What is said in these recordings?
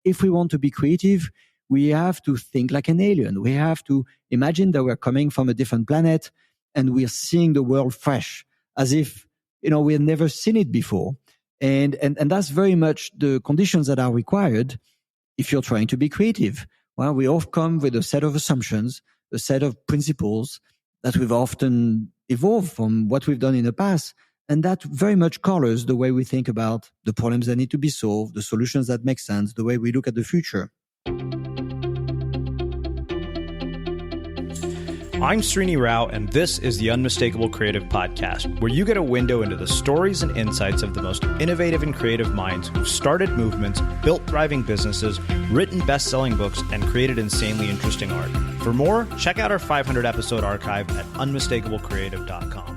if we want to be creative, we have to think like an alien. We have to imagine that we're coming from a different planet and we're seeing the world fresh, as if, we have never seen it before. And that's very much the conditions that are required if you're trying to be creative. Well, we all come with a set of assumptions, a set of principles that we've often evolved from what we've done in the past. And that very much colors the way we think about the problems that need to be solved, the solutions that make sense, the way we look at the future. I'm Srini Rao, and this is the Unmistakable Creative Podcast, where you get a window into the stories and insights of the most innovative and creative minds who've started movements, built thriving businesses, written best-selling books, and created insanely interesting art. For more, check out our 500-episode archive at unmistakablecreative.com.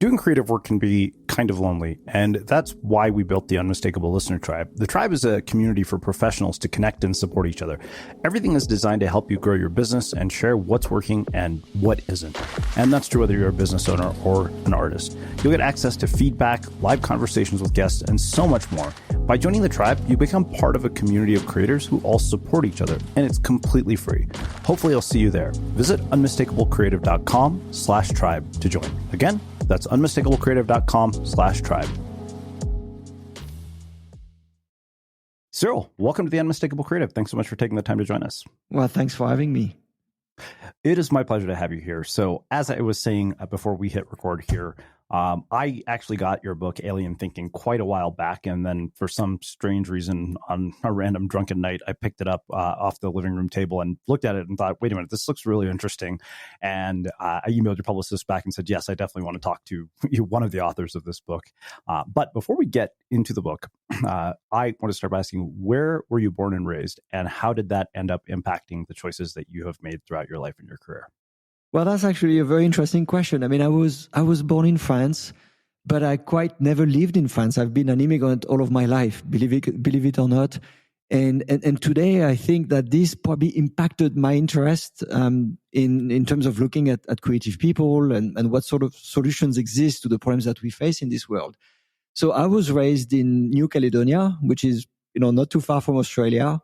Doing creative work can be kind of lonely, and that's why we built the Unmistakable Listener Tribe. The tribe is a community for professionals to connect and support each other. Everything is designed to help you grow your business and share what's working and what isn't. And that's true whether you're a business owner or an artist. You'll get access to feedback, live conversations with guests, and so much more. By joining the tribe, you become part of a community of creators who all support each other, and it's completely free. Hopefully I'll see you there. Visit unmistakablecreative.com/tribe to join. Again, that's unmistakablecreative.com/tribe. Cyril, welcome to the Unmistakable Creative. Thanks so much for taking the time to join us. Well, thanks for having me. It is my pleasure to have you here. So as I was saying before we hit record here, I actually got your book, Alien Thinking, quite a while back. And then for some strange reason, on a random drunken night, I picked it up off the living room table and looked at it and thought, wait a minute, this looks really interesting. And I emailed your publicist back and said, yes, I definitely want to talk to you, one of the authors of this book. But before we get into the book, I want to start by asking, where were you born and raised? And how did that end up impacting the choices that you have made throughout your life and your career? Well, that's actually a very interesting question. I mean, I was born in France, but I quite never lived in France. I've been an immigrant all of my life, believe it or not. And today, I think that this probably impacted my interest in terms of looking at creative people and what sort of solutions exist to the problems that we face in this world. So I was raised in New Caledonia, which is not too far from Australia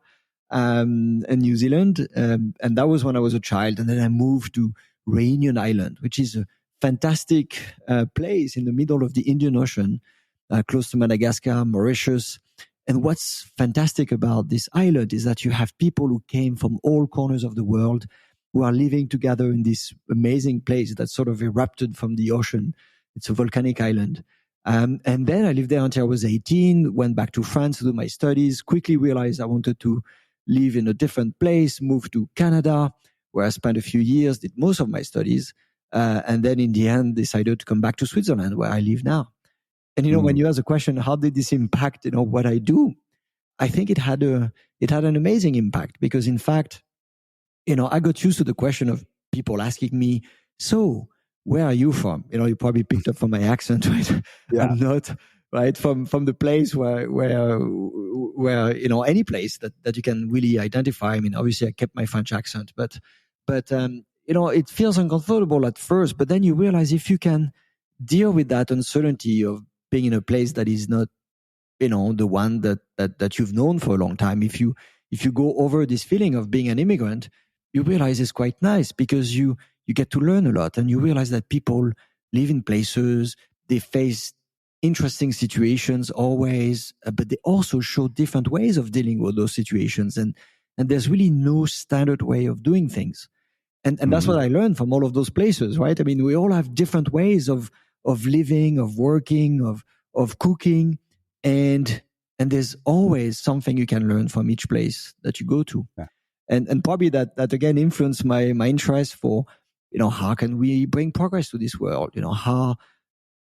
and New Zealand, and that was when I was a child. And then I moved to Reunion Island, which is a fantastic place in the middle of the Indian Ocean, close to Madagascar, Mauritius. And what's fantastic about this island is that you have people who came from all corners of the world who are living together in this amazing place that sort of erupted from the ocean. It's a volcanic island. And then I lived there until I was 18, went back to France to do my studies, quickly realized I wanted to live in a different place, moved to Canada, where I spent a few years, did most of my studies, and then in the end decided to come back to Switzerland, where I live now. And when you ask the question, how did this impact what I do? I think it had an amazing impact because, in fact, I got used to the question of people asking me, "So, where are you from?" You probably picked up from my accent, right? Yeah. I'm not right from the place where any place that you can really identify. I mean, obviously, I kept my French accent, but it feels uncomfortable at first, but then you realize if you can deal with that uncertainty of being in a place that is not, the one that you've known for a long time, if you go over this feeling of being an immigrant, you realize it's quite nice because you get to learn a lot and you realize that people live in places, they face interesting situations always, but they also show different ways of dealing with those situations. And there's really no standard way of doing things. And that's what I learned from all of those places, right? I mean, we all have different ways of living, of working, of cooking. And there's always something you can learn from each place that you go to. Yeah. And probably that again influenced my interest for, how can we bring progress to this world? How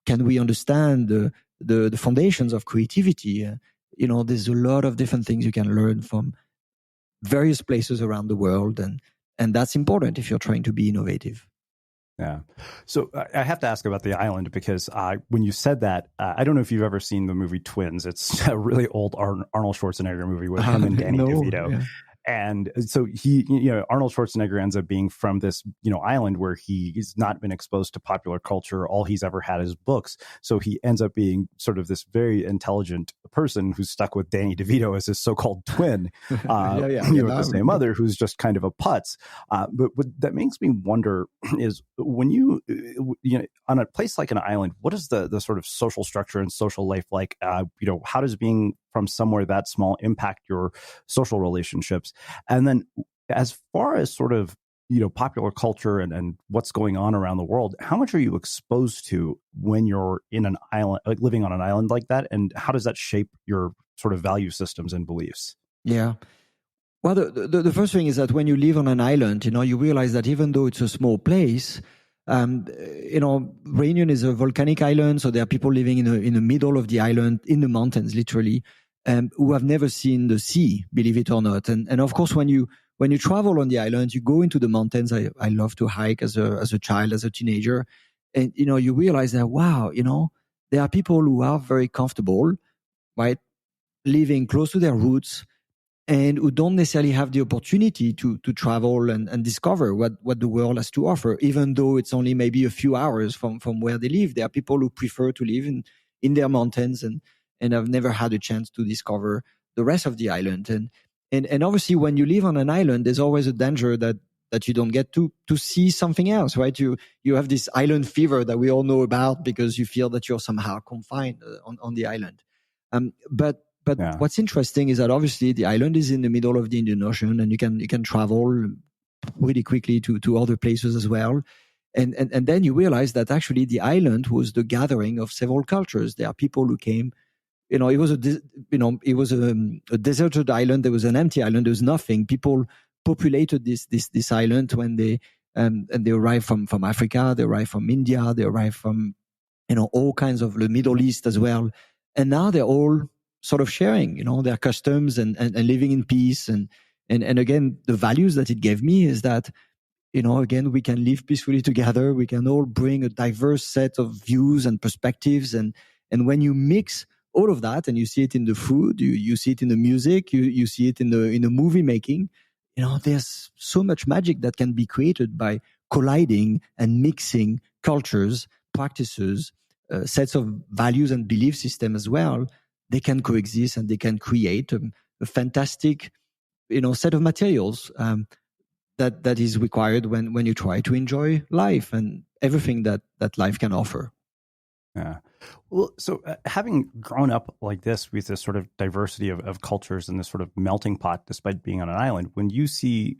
can we understand the foundations of creativity? There's a lot of different things you can learn from various places around the world. And that's important if you're trying to be innovative. Yeah. So I have to ask about the island because when you said that, I don't know if you've ever seen the movie Twins. It's a really old Arnold Schwarzenegger movie with him and Danny DeVito. Yeah. And so he, Arnold Schwarzenegger ends up being from this, island where he's not been exposed to popular culture. All he's ever had is books. So he ends up being sort of this very intelligent person who's stuck with Danny DeVito as his so-called twin, with the same mother, who's just kind of a putz. But what that makes me wonder is when you on a place like an island, what is the sort of social structure and social life like? How does being from somewhere that small impact your social relationships? And then as far as sort of, popular culture and what's going on around the world, how much are you exposed to when you're in an island, like living on an island like that? And how does that shape your sort of value systems and beliefs? Yeah. Well, the first thing is that when you live on an island, you realize that even though it's a small place, Réunion is a volcanic island, so there are people living in the middle of the island, in the mountains, literally, who have never seen the sea, believe it or not. And of course, when you travel on the island, you go into the mountains. I love to hike as a child, as a teenager, and you realize that wow, there are people who are very comfortable, right, living close to their roots, and who don't necessarily have the opportunity to travel and discover what the world has to offer, even though it's only maybe a few hours from where they live. There are people who prefer to live in their mountains and have never had a chance to discover the rest of the island. And obviously, when you live on an island, there's always a danger that you don't get to see something else, right? You have this island fever that we all know about because you feel that you're somehow confined on the island. But yeah. What's interesting is that obviously the island is in the middle of the Indian Ocean, and you can travel really quickly to other places as well. And then you realize that actually the island was the gathering of several cultures. There are people who came. It was a deserted island. There was an empty island. There was nothing. People populated this island when they arrived from Africa. They arrived from India. They arrived from all kinds of the Middle East as well. And now they're all sort of sharing, their customs and living in peace. And again, the values that it gave me is that, again, we can live peacefully together. We can all bring a diverse set of views and perspectives. And when you mix all of that, and you see it in the food, you see it in the music, you see it in the movie making, there's so much magic that can be created by colliding and mixing cultures, practices, sets of values and belief system as well. They can coexist and they can create a fantastic, set of materials that is required when you try to enjoy life and everything that life can offer. Yeah. Well, so having grown up like this with this sort of diversity of cultures and this sort of melting pot, despite being on an island, when you see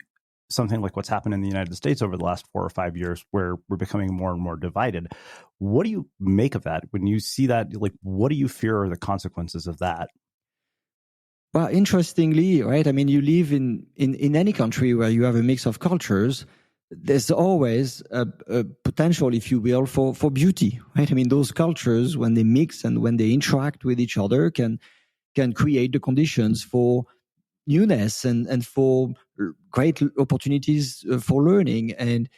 something like what's happened in the United States over the last 4 or 5 years, where we're becoming more and more divided, what do you make of that? When you see that, like, what do you fear are the consequences of that? Well, interestingly, right? I mean, you live in any country where you have a mix of cultures. There's always a potential, if you will, for beauty, right? I mean, those cultures, when they mix and when they interact with each other, can create the conditions for newness and for great opportunities for learning and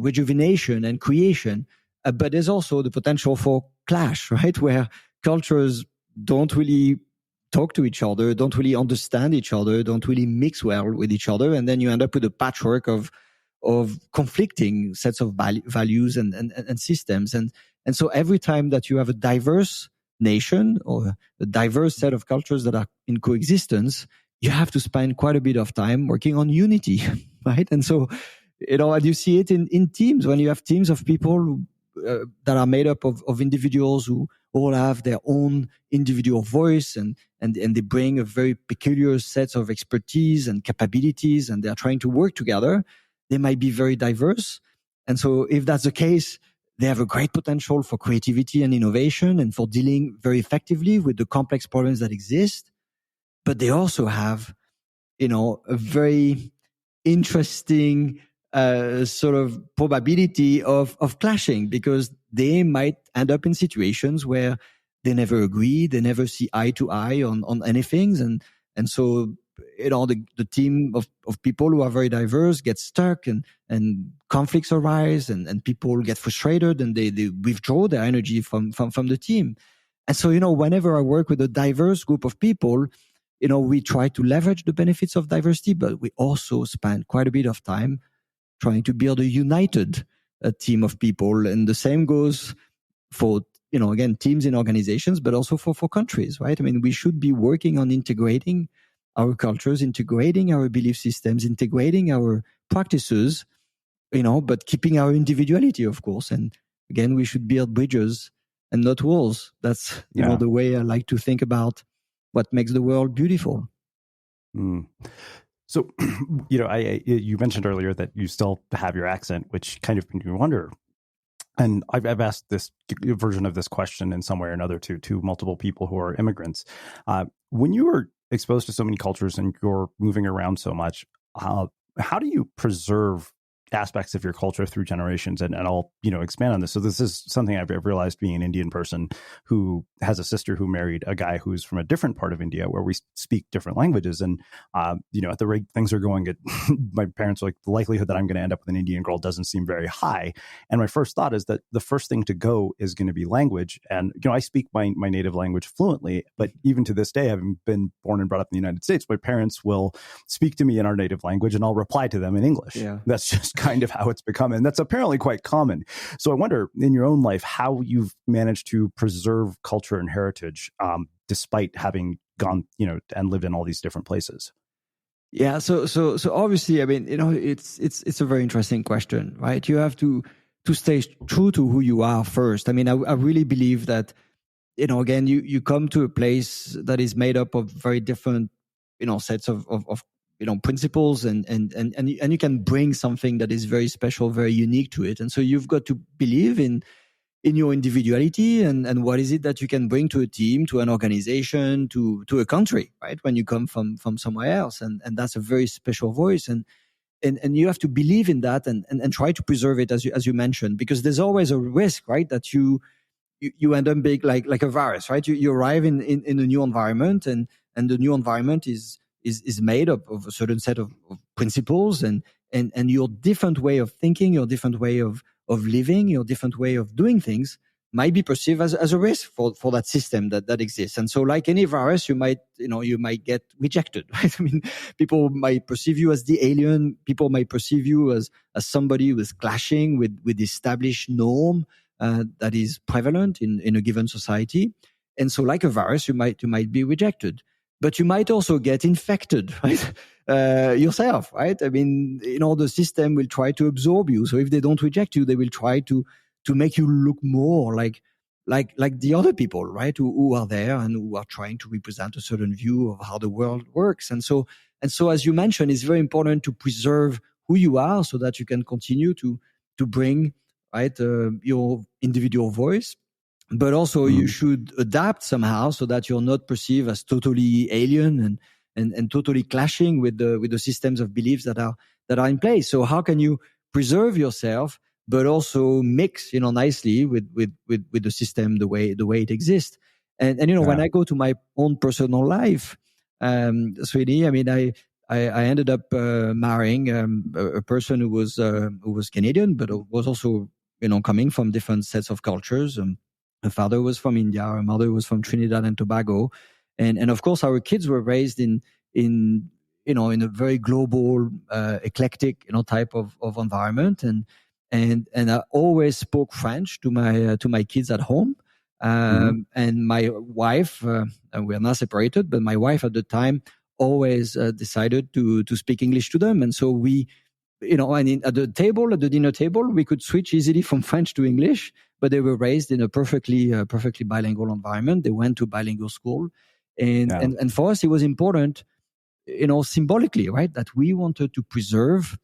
rejuvenation and creation. But there's also the potential for clash, right? Where cultures don't really talk to each other, don't really understand each other, don't really mix well with each other. And then you end up with a patchwork of conflicting sets of values and systems. And so every time that you have a diverse nation or a diverse set of cultures that are in coexistence, you have to spend quite a bit of time working on unity, right? And so, and you see it in teams, when you have teams of people that are made up of individuals who all have their own individual voice and they bring a very peculiar set of expertise and capabilities, and they're trying to work together. They might be very diverse. And so if that's the case, they have a great potential for creativity and innovation and for dealing very effectively with the complex problems that exist. But they also have, a very interesting sort of probability of clashing, because they might end up in situations where they never agree, they never see eye to eye on anything. And so, the team of people who are very diverse get stuck and conflicts arise and people get frustrated and they withdraw their energy from the team. And so, whenever I work with a diverse group of people, we try to leverage the benefits of diversity, but we also spend quite a bit of time trying to build a united team of people. And the same goes for, again, teams in organizations, but also for countries, right? I mean, we should be working on integrating our cultures, integrating our belief systems, integrating our practices, but keeping our individuality, of course. And again, we should build bridges and not walls. That's, the way I like to think about what makes the world beautiful. Mm. So, you mentioned earlier that you still have your accent, which kind of made me wonder. And I've asked this version of this question in some way or another to multiple people who are immigrants. When you are exposed to so many cultures and you're moving around so much, how do you preserve aspects of your culture through generations? And I'll, expand on this. So this is something I've realized being an Indian person who has a sister who married a guy who's from a different part of India where we speak different languages. And, at the rate things are going, my parents are like, the likelihood that I'm going to end up with an Indian girl doesn't seem very high. And my first thought is that the first thing to go is going to be language. And, I speak my native language fluently, but even to this day, having been born and brought up in the United States, my parents will speak to me in our native language and I'll reply to them in English. Yeah. That's just kind of how it's become. And that's apparently quite common. So I wonder in your own life, how you've managed to preserve culture and heritage, despite having gone, and lived in all these different places. Yeah. So obviously, I mean, it's a very interesting question, right? You have to stay true to who you are first. I mean, I really believe that, again, you come to a place that is made up of very different, sets of principles and you can bring something that is very special, very unique to it. And so you've got to believe in your individuality and what is it that you can bring to a team, to an organization, to a country, right? When you come from somewhere else. And that's a very special voice. And you have to believe in that and try to preserve it as you mentioned, because there's always a risk, right? That you end up being like a virus, right? You arrive in a new environment and the new environment is made up of a certain set of principles and your different way of thinking, your different way of living, your different way of doing things might be perceived as a risk for that system that exists. And so like any virus, you might get rejected, right? I mean, people might perceive you as the alien. People might perceive you as somebody who is clashing with the established norm that is prevalent in a given society. And so like a virus, you might be rejected. But you might also get infected, right? Yourself, right? I mean, the system will try to absorb you. So if they don't reject you, they will try to make you look more like the other people, right? Who are there and who are trying to represent a certain view of how the world works. And so, as you mentioned, it's very important to preserve who you are so that you can continue to bring, right, your individual voice. But also you should adapt somehow so that you're not perceived as totally alien and totally clashing with the systems of beliefs that are in place. So how can you preserve yourself, but also mix, nicely with the system, the way it exists? And when I go to my own personal life, Sweetie, I mean, I ended up marrying a person who was Canadian, but was also, coming from different sets of cultures. Her father was from India. Her mother was from Trinidad and Tobago, and of course our kids were raised in a very global, eclectic, type of environment. And I always spoke French to my kids at home. And my wife, and we are now separated, but my wife at the time always decided to speak English to them, and so we. At the dinner table, we could switch easily from French to English, but they were raised in a perfectly bilingual environment. They went to bilingual school. And for us, it was important, symbolically, right, that we wanted to preserve,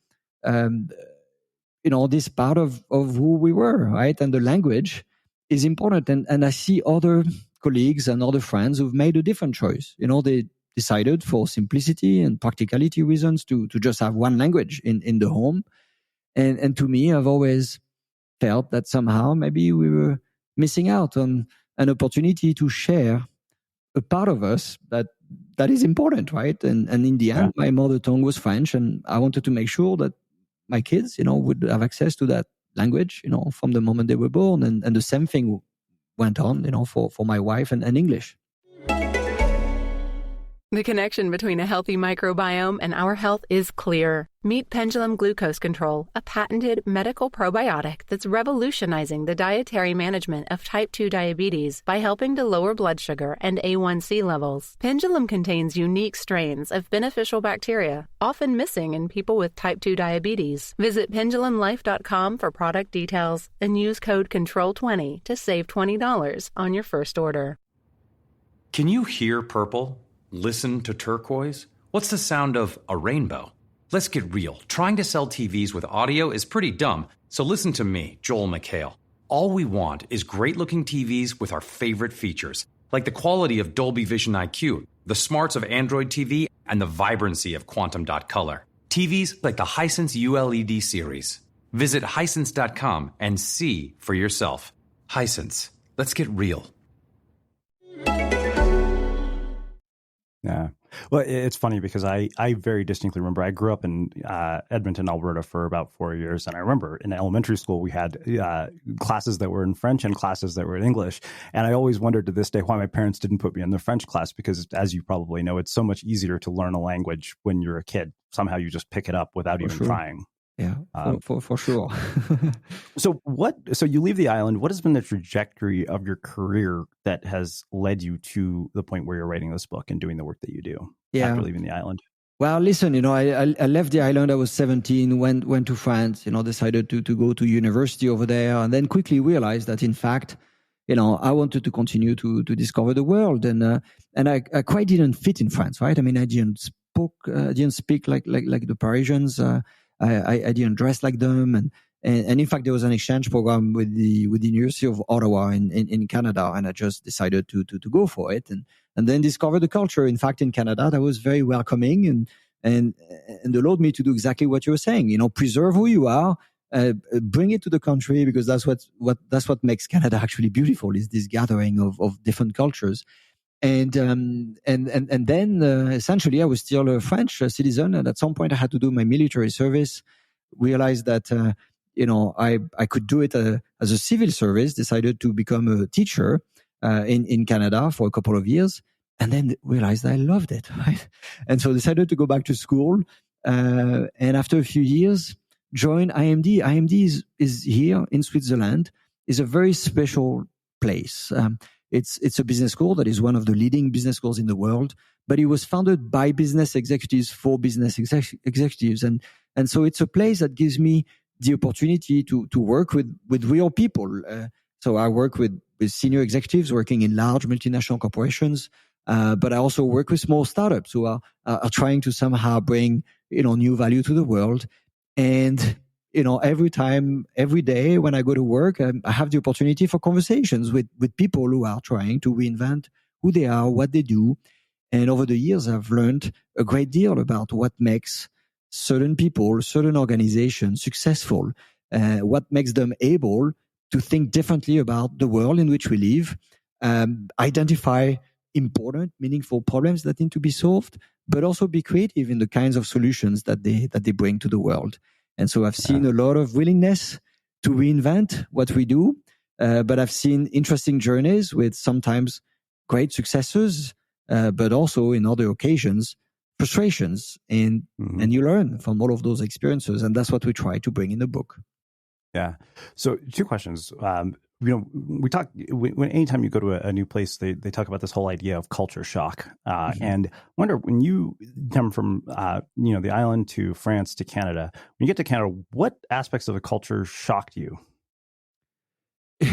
this part of who we were, right? And the language is important. And I see other colleagues and other friends who've made a different choice. They decided for simplicity and practicality reasons to just have one language in the home. And to me, I've always felt that somehow maybe we were missing out on an opportunity to share a part of us that is important, right? And in the end, my mother tongue was French, and I wanted to make sure that my kids, would have access to that language, from the moment they were born. And the same thing went on, for my wife and English. The connection between a healthy microbiome and our health is clear. Meet Pendulum Glucose Control, a patented medical probiotic that's revolutionizing the dietary management of type 2 diabetes by helping to lower blood sugar and A1C levels. Pendulum contains unique strains of beneficial bacteria, often missing in people with type 2 diabetes. Visit pendulumlife.com for product details and use code CONTROL20 to save $20 on your first order. Can you hear purple? Listen to turquoise? What's the sound of a rainbow? Let's get real. Trying to sell TVs with audio is pretty dumb, so listen to me, Joel McHale. All we want is great-looking TVs with our favorite features, like the quality of Dolby Vision IQ, the smarts of Android TV, and the vibrancy of Quantum Dot Color. TVs like the Hisense ULED series. Visit Hisense.com and see for yourself. Hisense. Let's get real. Yeah. Well, it's funny because I very distinctly remember I grew up in Edmonton, Alberta for about 4 years. And I remember in elementary school, we had classes that were in French and classes that were in English. And I always wondered to this day why my parents didn't put me in the French class, because as you probably know, it's so much easier to learn a language when you're a kid. Somehow you just pick it up without even trying. Yeah, for sure. So you leave the island. What has been the trajectory of your career that has led you to the point where you're writing this book and doing the work that you do after leaving the island? Well, listen, I left the island. I was 17, went to France, decided to go to university over there, and then quickly realized that, in fact, I wanted to continue to discover the world. And I quite didn't fit in France, right? I mean, I didn't speak like the Parisians. I didn't dress like them, and in fact there was an exchange program with the University of Ottawa in Canada, and I just decided to go for it, and then discover the culture. In fact, in Canada, that was very welcoming and allowed me to do exactly what you were saying. Preserve who you are, bring it to the country, because that's what makes Canada actually beautiful, is this gathering of different cultures. And then essentially I was still a French citizen, and at some point I had to do my military service. Realized that I could do it as a civil service. Decided to become a teacher in Canada for a couple of years, and then realized I loved it. Right? And so decided to go back to school. And after a few years, joined IMD. IMD is here in Switzerland. Is a very special place. It's a business school that is one of the leading business schools in the world, but it was founded by business executives for business executives. And so it's a place that gives me the opportunity to work with real people. So I work with senior executives working in large multinational corporations, but I also work with small startups who are trying to somehow bring, new value to the world. And every day when I go to work, I have the opportunity for conversations with people who are trying to reinvent who they are, what they do. And over the years, I've learned a great deal about what makes certain people, certain organizations successful, what makes them able to think differently about the world in which we live, identify important, meaningful problems that need to be solved, but also be creative in the kinds of solutions that they bring to the world. And so I've seen a lot of willingness to reinvent what we do, but I've seen interesting journeys with sometimes great successes, but also in other occasions, frustrations. And you learn from all of those experiences. And that's what we try to bring in the book. Yeah. So 2 questions. We talk anytime you go to a new place, they talk about this whole idea of culture shock. And I wonder, when you come from the island to France to Canada, when you get to Canada, what aspects of the culture shocked you?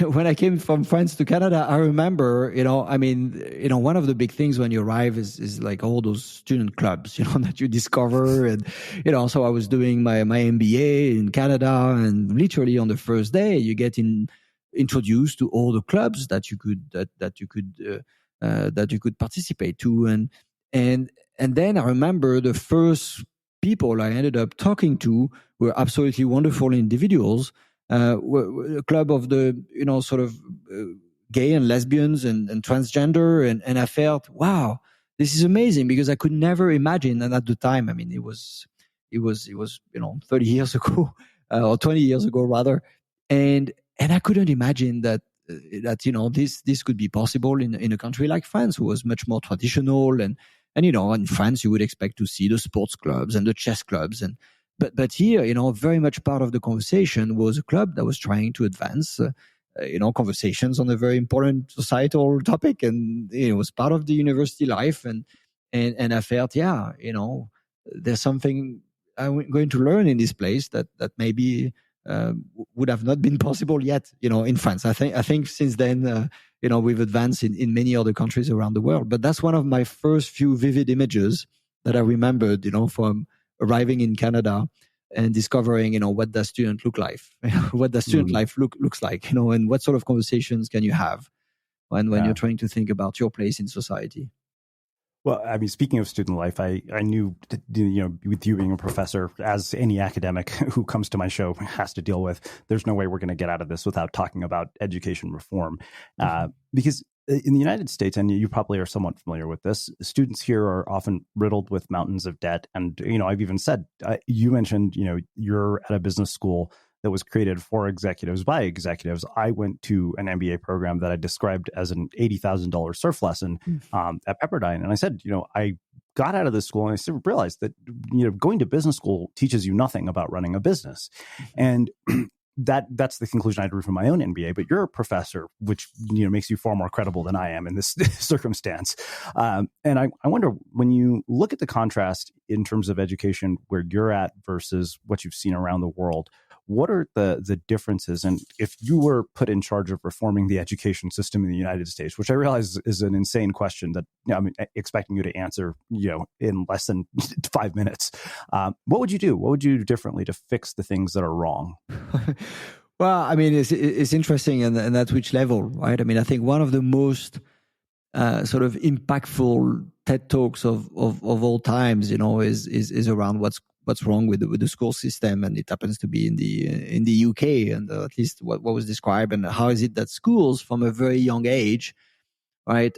When I came from France to Canada, I remember, one of the big things when you arrive is like all those student clubs, that you discover. And, so I was doing my MBA in Canada, and literally on the first day you get introduced to all the clubs that you could participate to. And then I remember the first people I ended up talking to were absolutely wonderful individuals. A club of the gay and lesbians and transgender, and I felt, wow, this is amazing, because I could never imagine. And at the time, I mean, it was 30 years ago or 20 years ago rather, and I couldn't imagine that this could be possible in a country like France, who was much more traditional and And, in France, you would expect to see the sports clubs and the chess clubs. But here, very much part of the conversation was a club that was trying to advance, conversations on a very important societal topic. And it was part of the university life. And I felt, there's something I'm going to learn in this place that maybe would have not been possible yet, in France. I think since then, we've advanced in many other countries around the world. But that's one of my first few vivid images that I remembered, from arriving in Canada and discovering, what does student look like? What does student life looks like, and what sort of conversations can you have when you're trying to think about your place in society? Well, I mean, speaking of student life, I knew, with you being a professor, as any academic who comes to my show has to deal with, there's no way we're going to get out of this without talking about education reform. Because in the United States, and you probably are somewhat familiar with this, students here are often riddled with mountains of debt. And, I've even said, you mentioned, you're at a business school that was created for executives by executives. I went to an MBA program that I described as an $80,000 surf lesson at Pepperdine. And I said, I got out of this school and I sort of realized that, going to business school teaches you nothing about running a business. And that's the conclusion I drew from my own MBA. But you're a professor, which makes you far more credible than I am in this circumstance. And I wonder, when you look at the contrast in terms of education where you're at versus what you've seen around the world, what are the differences? And if you were put in charge of reforming the education system in the United States, which I realize is an insane question that I'm expecting you to answer, in less than 5 minutes, what would you do? What would you do differently to fix the things that are wrong? Well, I mean, it's interesting, and at which level, right? I mean, I think one of the most sort of impactful TED Talks of all times, is around what's wrong with the school system, and it happens to be in the UK, and at least what was described, and how is it that schools from a very young age, right,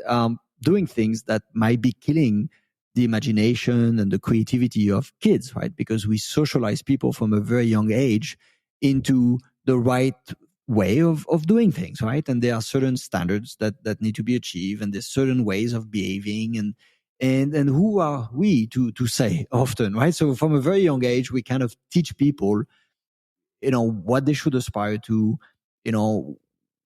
doing things that might be killing the imagination and the creativity of kids, right? Because we socialize people from a very young age into the right way of doing things, right? And there are certain standards that need to be achieved, and there's certain ways of behaving, and who are we to say often, right? So from a very young age, we kind of teach people, what they should aspire to,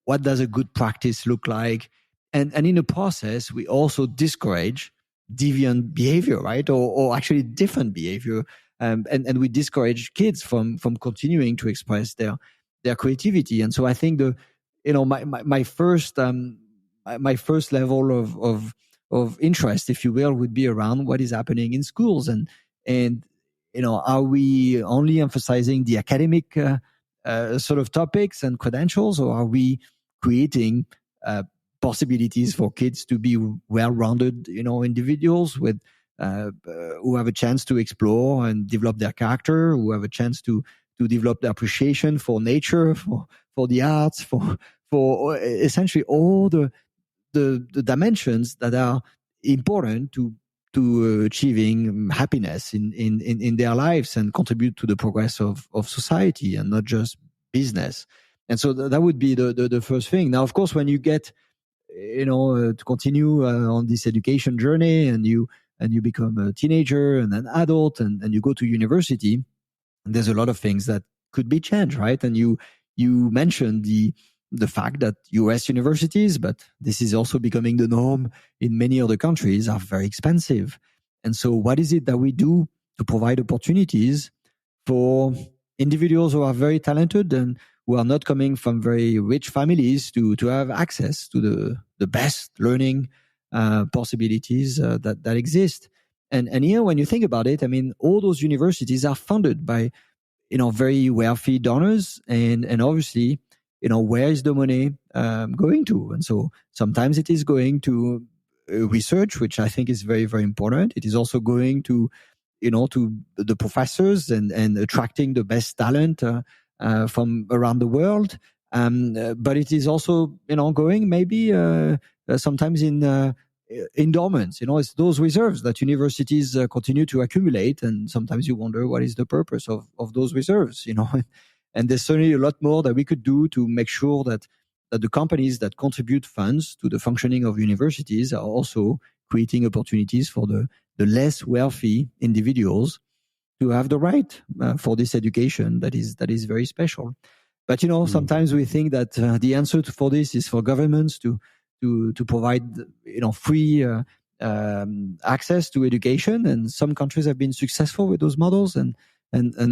what does a good practice look like? And in the process, we also discourage deviant behavior, right? Or actually different behavior. And we discourage kids from continuing to express their creativity. And so I think my first level of interest, if you will, would be around what is happening in schools, and are we only emphasizing the academic sort of topics and credentials, or are we creating possibilities for kids to be well-rounded, individuals with who have a chance to explore and develop their character, who have a chance to develop their appreciation for nature, for the arts, for essentially all the dimensions that are important to achieving happiness in their lives and contribute to the progress of society, and not just business. And so that would be the first thing. Now, of course, when you get to continue on this education journey, and you become a teenager and an adult, and you go to university, there's a lot of things that could be changed, right? And you mentioned the fact that US universities, but this is also becoming the norm in many other countries, are very expensive. And so what is it that we do to provide opportunities for individuals who are very talented and who are not coming from very rich families to have access to the best learning possibilities that exist? And here, when you think about it, I mean, all those universities are funded by very wealthy donors, and obviously, where is the money going to? And so sometimes it is going to research, which I think is very, very important. It is also going to the professors and attracting the best talent from around the world. But it is also going maybe sometimes in endowments. It's those reserves that universities continue to accumulate, and sometimes you wonder what is the purpose of those reserves. And there's certainly a lot more that we could do to make sure that the companies that contribute funds to the functioning of universities are also creating opportunities for the the less wealthy individuals to have the right for this education that is very special. But sometimes we think that the answer for this is for governments to provide free access to education, and some countries have been successful with those models, and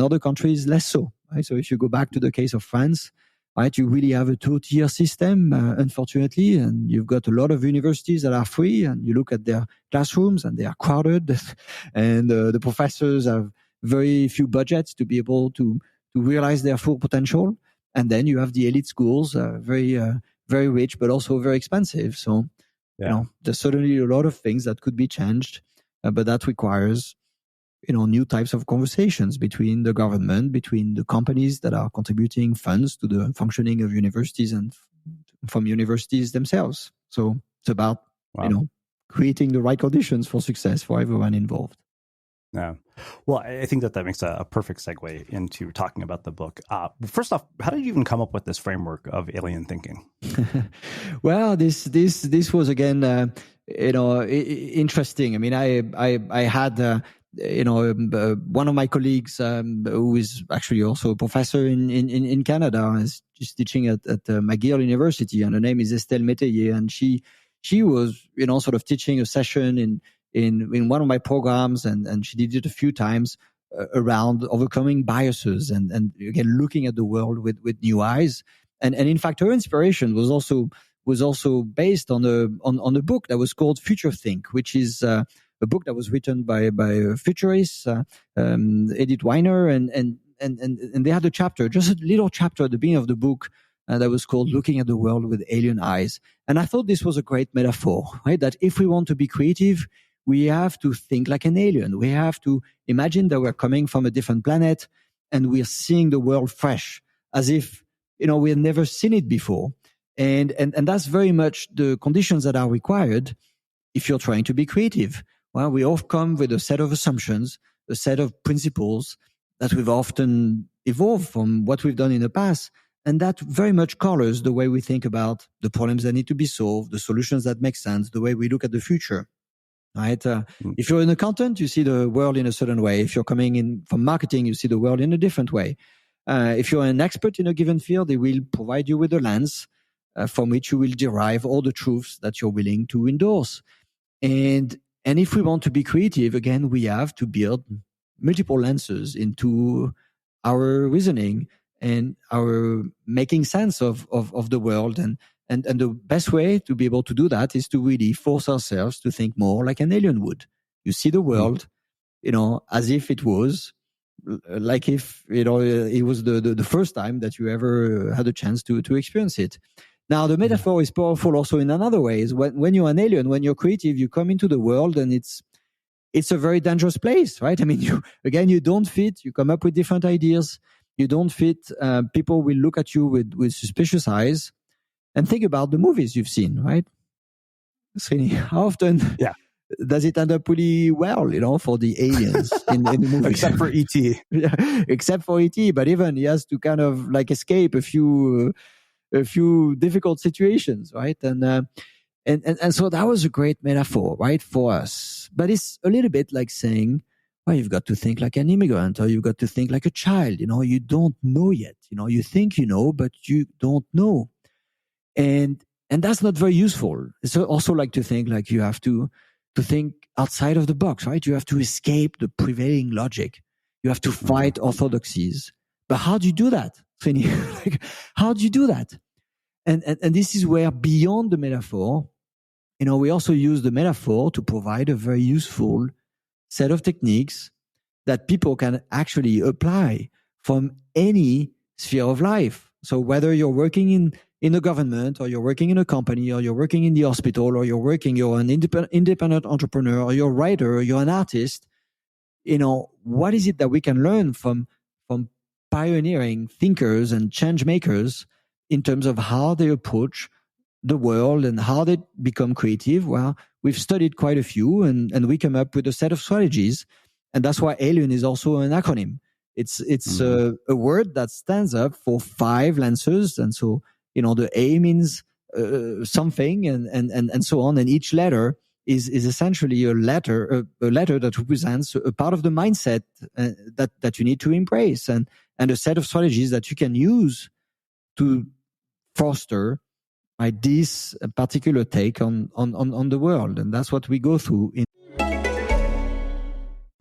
other countries less so. Right? So if you go back to the case of France, right, you really have a two-tier system, unfortunately, and you've got a lot of universities that are free, and you look at their classrooms and they are crowded, and the professors have very few budgets to be able to realize their full potential. And then you have the elite schools, very rich, but also very expensive. So, there's certainly a lot of things that could be changed, but that requires, new types of conversations between the government, between the companies that are contributing funds to the functioning of universities and from universities themselves. So it's about, creating the right conditions for success for everyone involved. Yeah. Well, I think that makes a perfect segue into talking about the book. First off, how did you even come up with this framework of alien thinking? Well, this was again, interesting. I mean, I had, one of my colleagues who is actually also a professor in Canada, is just teaching at McGill University, and her name is Estelle Métayer, and she was, sort of teaching a session in one of my programs, and she did it a few times around overcoming biases and again looking at the world with new eyes. And in fact, her inspiration was also based on a book that was called Future Think, which is a book that was written by futurists, Edith Weiner, and they had a chapter, just a little chapter at the beginning of the book that was called Looking at the World with Alien Eyes. And I thought this was a great metaphor, right? That if we want to be creative, we have to think like an alien. We have to imagine that we're coming from a different planet and we're seeing the world fresh, as if, we have never seen it before. And that's very much the conditions that are required if you're trying to be creative. Well, we all come with a set of assumptions, a set of principles that we've often evolved from what we've done in the past. And that very much colors the way we think about the problems that need to be solved, the solutions that make sense, the way we look at the future. Right? If you're an accountant, you see the world in a certain way. If you're coming in from marketing, you see the world in a different way. If you're an expert in a given field, they will provide you with a lens from which you will derive all the truths that you're willing to endorse. And if we want to be creative, again, we have to build multiple lenses into our reasoning and our making sense of the world. And the best way to be able to do that is to really force ourselves to think more like an alien would. You see the world, as if it was, like if, it was the first time that you ever had a chance to experience it. Now, the metaphor is powerful also in another way. Is when you're an alien, when you're creative, you come into the world and it's a very dangerous place, right? I mean, you don't fit, you come up with different ideas, you don't fit, people will look at you with suspicious eyes. And think about the movies you've seen, right? Srini, how often does it end up pretty well, for the aliens in the movie? Except for E.T. Yeah, except for E.T. But even he has to kind of like escape a few difficult situations, right? And so that was a great metaphor, right, for us. But it's a little bit like saying, well, you've got to think like an immigrant, or you've got to think like a child. You don't know yet. You think you know, but you don't know. And that's not very useful. It's also like to think like you have to think outside of the box, right? You have to escape the prevailing logic. You have to fight orthodoxies. But how do you do that? Like, how do you do that? And this is where beyond the metaphor, we also use the metaphor to provide a very useful set of techniques that people can actually apply from any sphere of life. So whether you're working in the government, or you're working in a company, or you're working in the hospital, or you're an independent entrepreneur, or you're a writer, or you're an artist, what is it that we can learn from pioneering thinkers and change makers in terms of how they approach the world and how they become creative? Well, we've studied quite a few, and we come up with a set of strategies. And that's why ALIEN is also an acronym. It's a word that stands up for 5 lenses. And so, the A means something and so on. And each letter is essentially a letter that represents a part of the mindset that you need to embrace, and a set of strategies that you can use to foster this particular take on the world. And that's what we go through.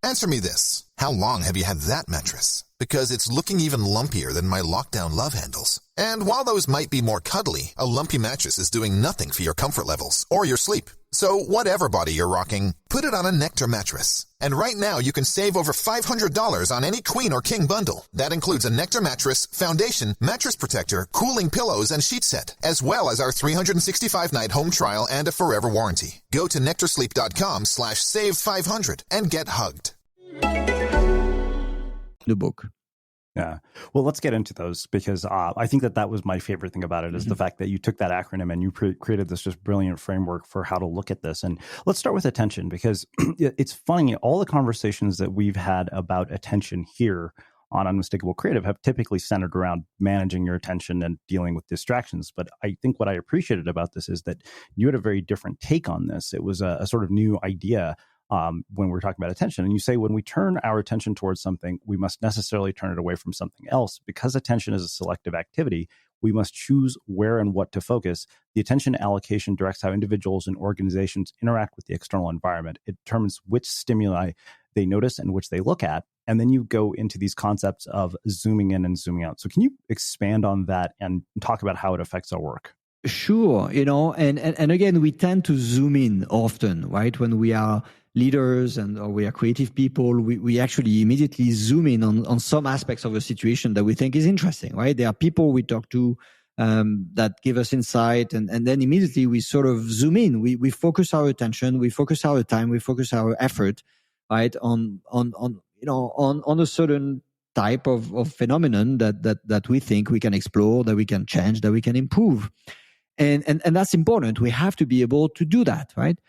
Answer me this. How long have you had that mattress? Because it's looking even lumpier than my lockdown love handles. And while those might be more cuddly, a lumpy mattress is doing nothing for your comfort levels or your sleep. So whatever body you're rocking, put it on a Nectar mattress. And right now you can save over $500 on any queen or king bundle. That includes a Nectar mattress, foundation, mattress protector, cooling pillows, and sheet set, as well as our 365-night home trial and a forever warranty. Go to nectarsleep.com/save500 and get hugged. The book. Yeah. Well, let's get into those, because I think that was my favorite thing about it is the fact that you took that acronym and you created this just brilliant framework for how to look at this. And let's start with attention, because it's funny. All the conversations that we've had about attention here on Unmistakable Creative have typically centered around managing your attention and dealing with distractions. But I think what I appreciated about this is that you had a very different take on this. It was a sort of new idea when we're talking about attention. And you say, when we turn our attention towards something, we must necessarily turn it away from something else. Because attention is a selective activity, we must choose where and what to focus. The attention allocation directs how individuals and organizations interact with the external environment. It determines which stimuli they notice and which they look at. And then you go into these concepts of zooming in and zooming out. So can you expand on that and talk about how it affects our work? Sure. And again, we tend to zoom in often, right? When we are leaders or we are creative people, we actually immediately zoom in on some aspects of a situation that we think is interesting, right? There are people we talk to that give us insight, and then immediately we sort of zoom in. We focus our attention, we focus our time, we focus our effort, right, on a certain type of phenomenon that we think we can explore, that we can change, that we can improve. And that's important. We have to be able to do that, right?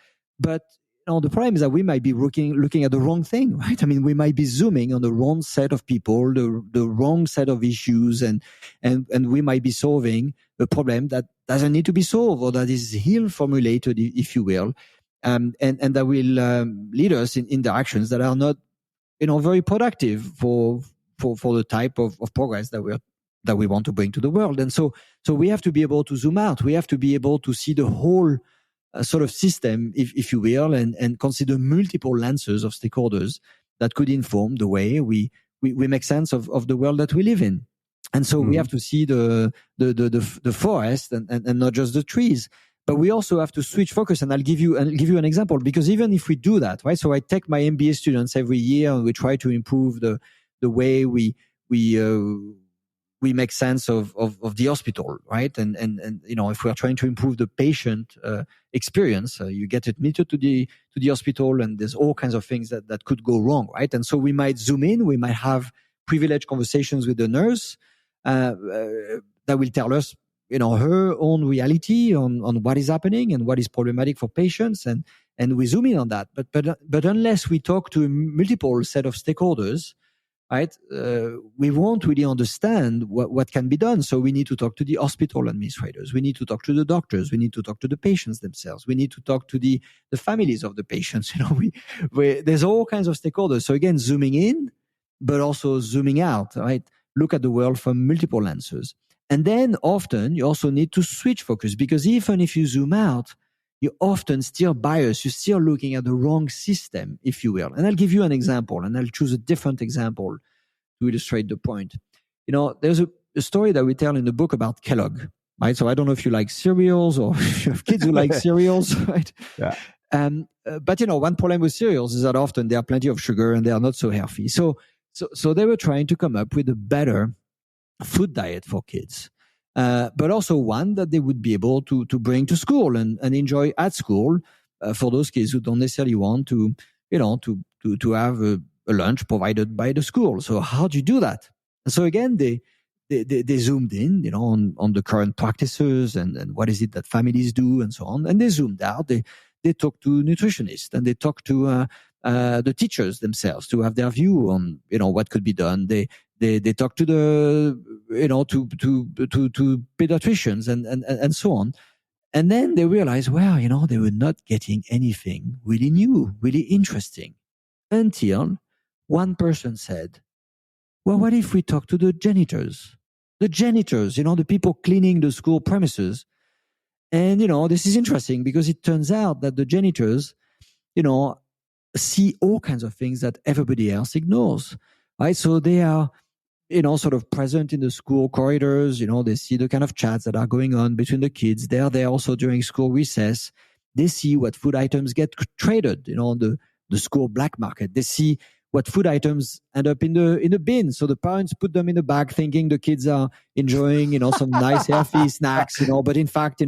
But the problem is that we might be looking at the wrong thing, right? I mean, we might be zooming on the wrong set of people, the wrong set of issues, and we might be solving a problem that doesn't need to be solved, or that is ill-formulated, if you will, and that will lead us in directions that are not, very productive for the type of progress that we want to bring to the world. And so we have to be able to zoom out. We have to be able to see the whole sort of system, if you will, and consider multiple lenses of stakeholders that could inform the way we make sense of the world that we live in. And so we have to see the forest and not just the trees. But we also have to switch focus, and I'll give you an example, because even if we do that, right? So I take my MBA students every year, and we try to improve the way we make sense of the hospital, right? And if we are trying to improve the patient experience, you get admitted to the hospital, and there's all kinds of things that could go wrong, right? And so we might zoom in, we might have privileged conversations with the nurse that will tell us, her own reality on what is happening and what is problematic for patients, and we zoom in on that. But unless we talk to a multiple set of stakeholders, right, we won't really understand what can be done. So we need to talk to the hospital administrators. We need to talk to the doctors. We need to talk to the patients themselves. We need to talk to the families of the patients. There's all kinds of stakeholders. So again, zooming in, but also zooming out, right? Look at the world from multiple lenses. And then often you also need to switch focus, because even if you zoom out, you're often still biased. You're still looking at the wrong system, if you will. And I'll give you an example, and I'll choose a different example to illustrate the point. There's a story that we tell in the book about Kellogg, right? So I don't know if you like cereals or if you have kids who like cereals, right? Yeah. But one problem with cereals is that often there are plenty of sugar and they are not so healthy. So they were trying to come up with a better food diet for kids. But also one that they would be able to bring to school and enjoy at school for those kids who don't necessarily want to have a lunch provided by the school. So how do you do that? And so again, they zoomed in, on the current practices and what is it that families do and so on. And they zoomed out. They talked to nutritionists, and they talked to the teachers themselves to have their view on what could be done. They talk to the to pediatricians and so on, And then they realized, well, they were not getting anything really new, really interesting, until one person said, well, what if we talk to the janitors? The janitors, the people cleaning the school premises. And, this is interesting because it turns out that the janitors, see all kinds of things that everybody else ignores, right? So they are, sort of present in the school corridors. They see the kind of chats that are going on between the kids. They are there also during school recess. They see what food items get traded, on the school black market. They see what food items end up in the bin. So the parents put them in the bag thinking the kids are enjoying, some nice healthy snacks, but in fact,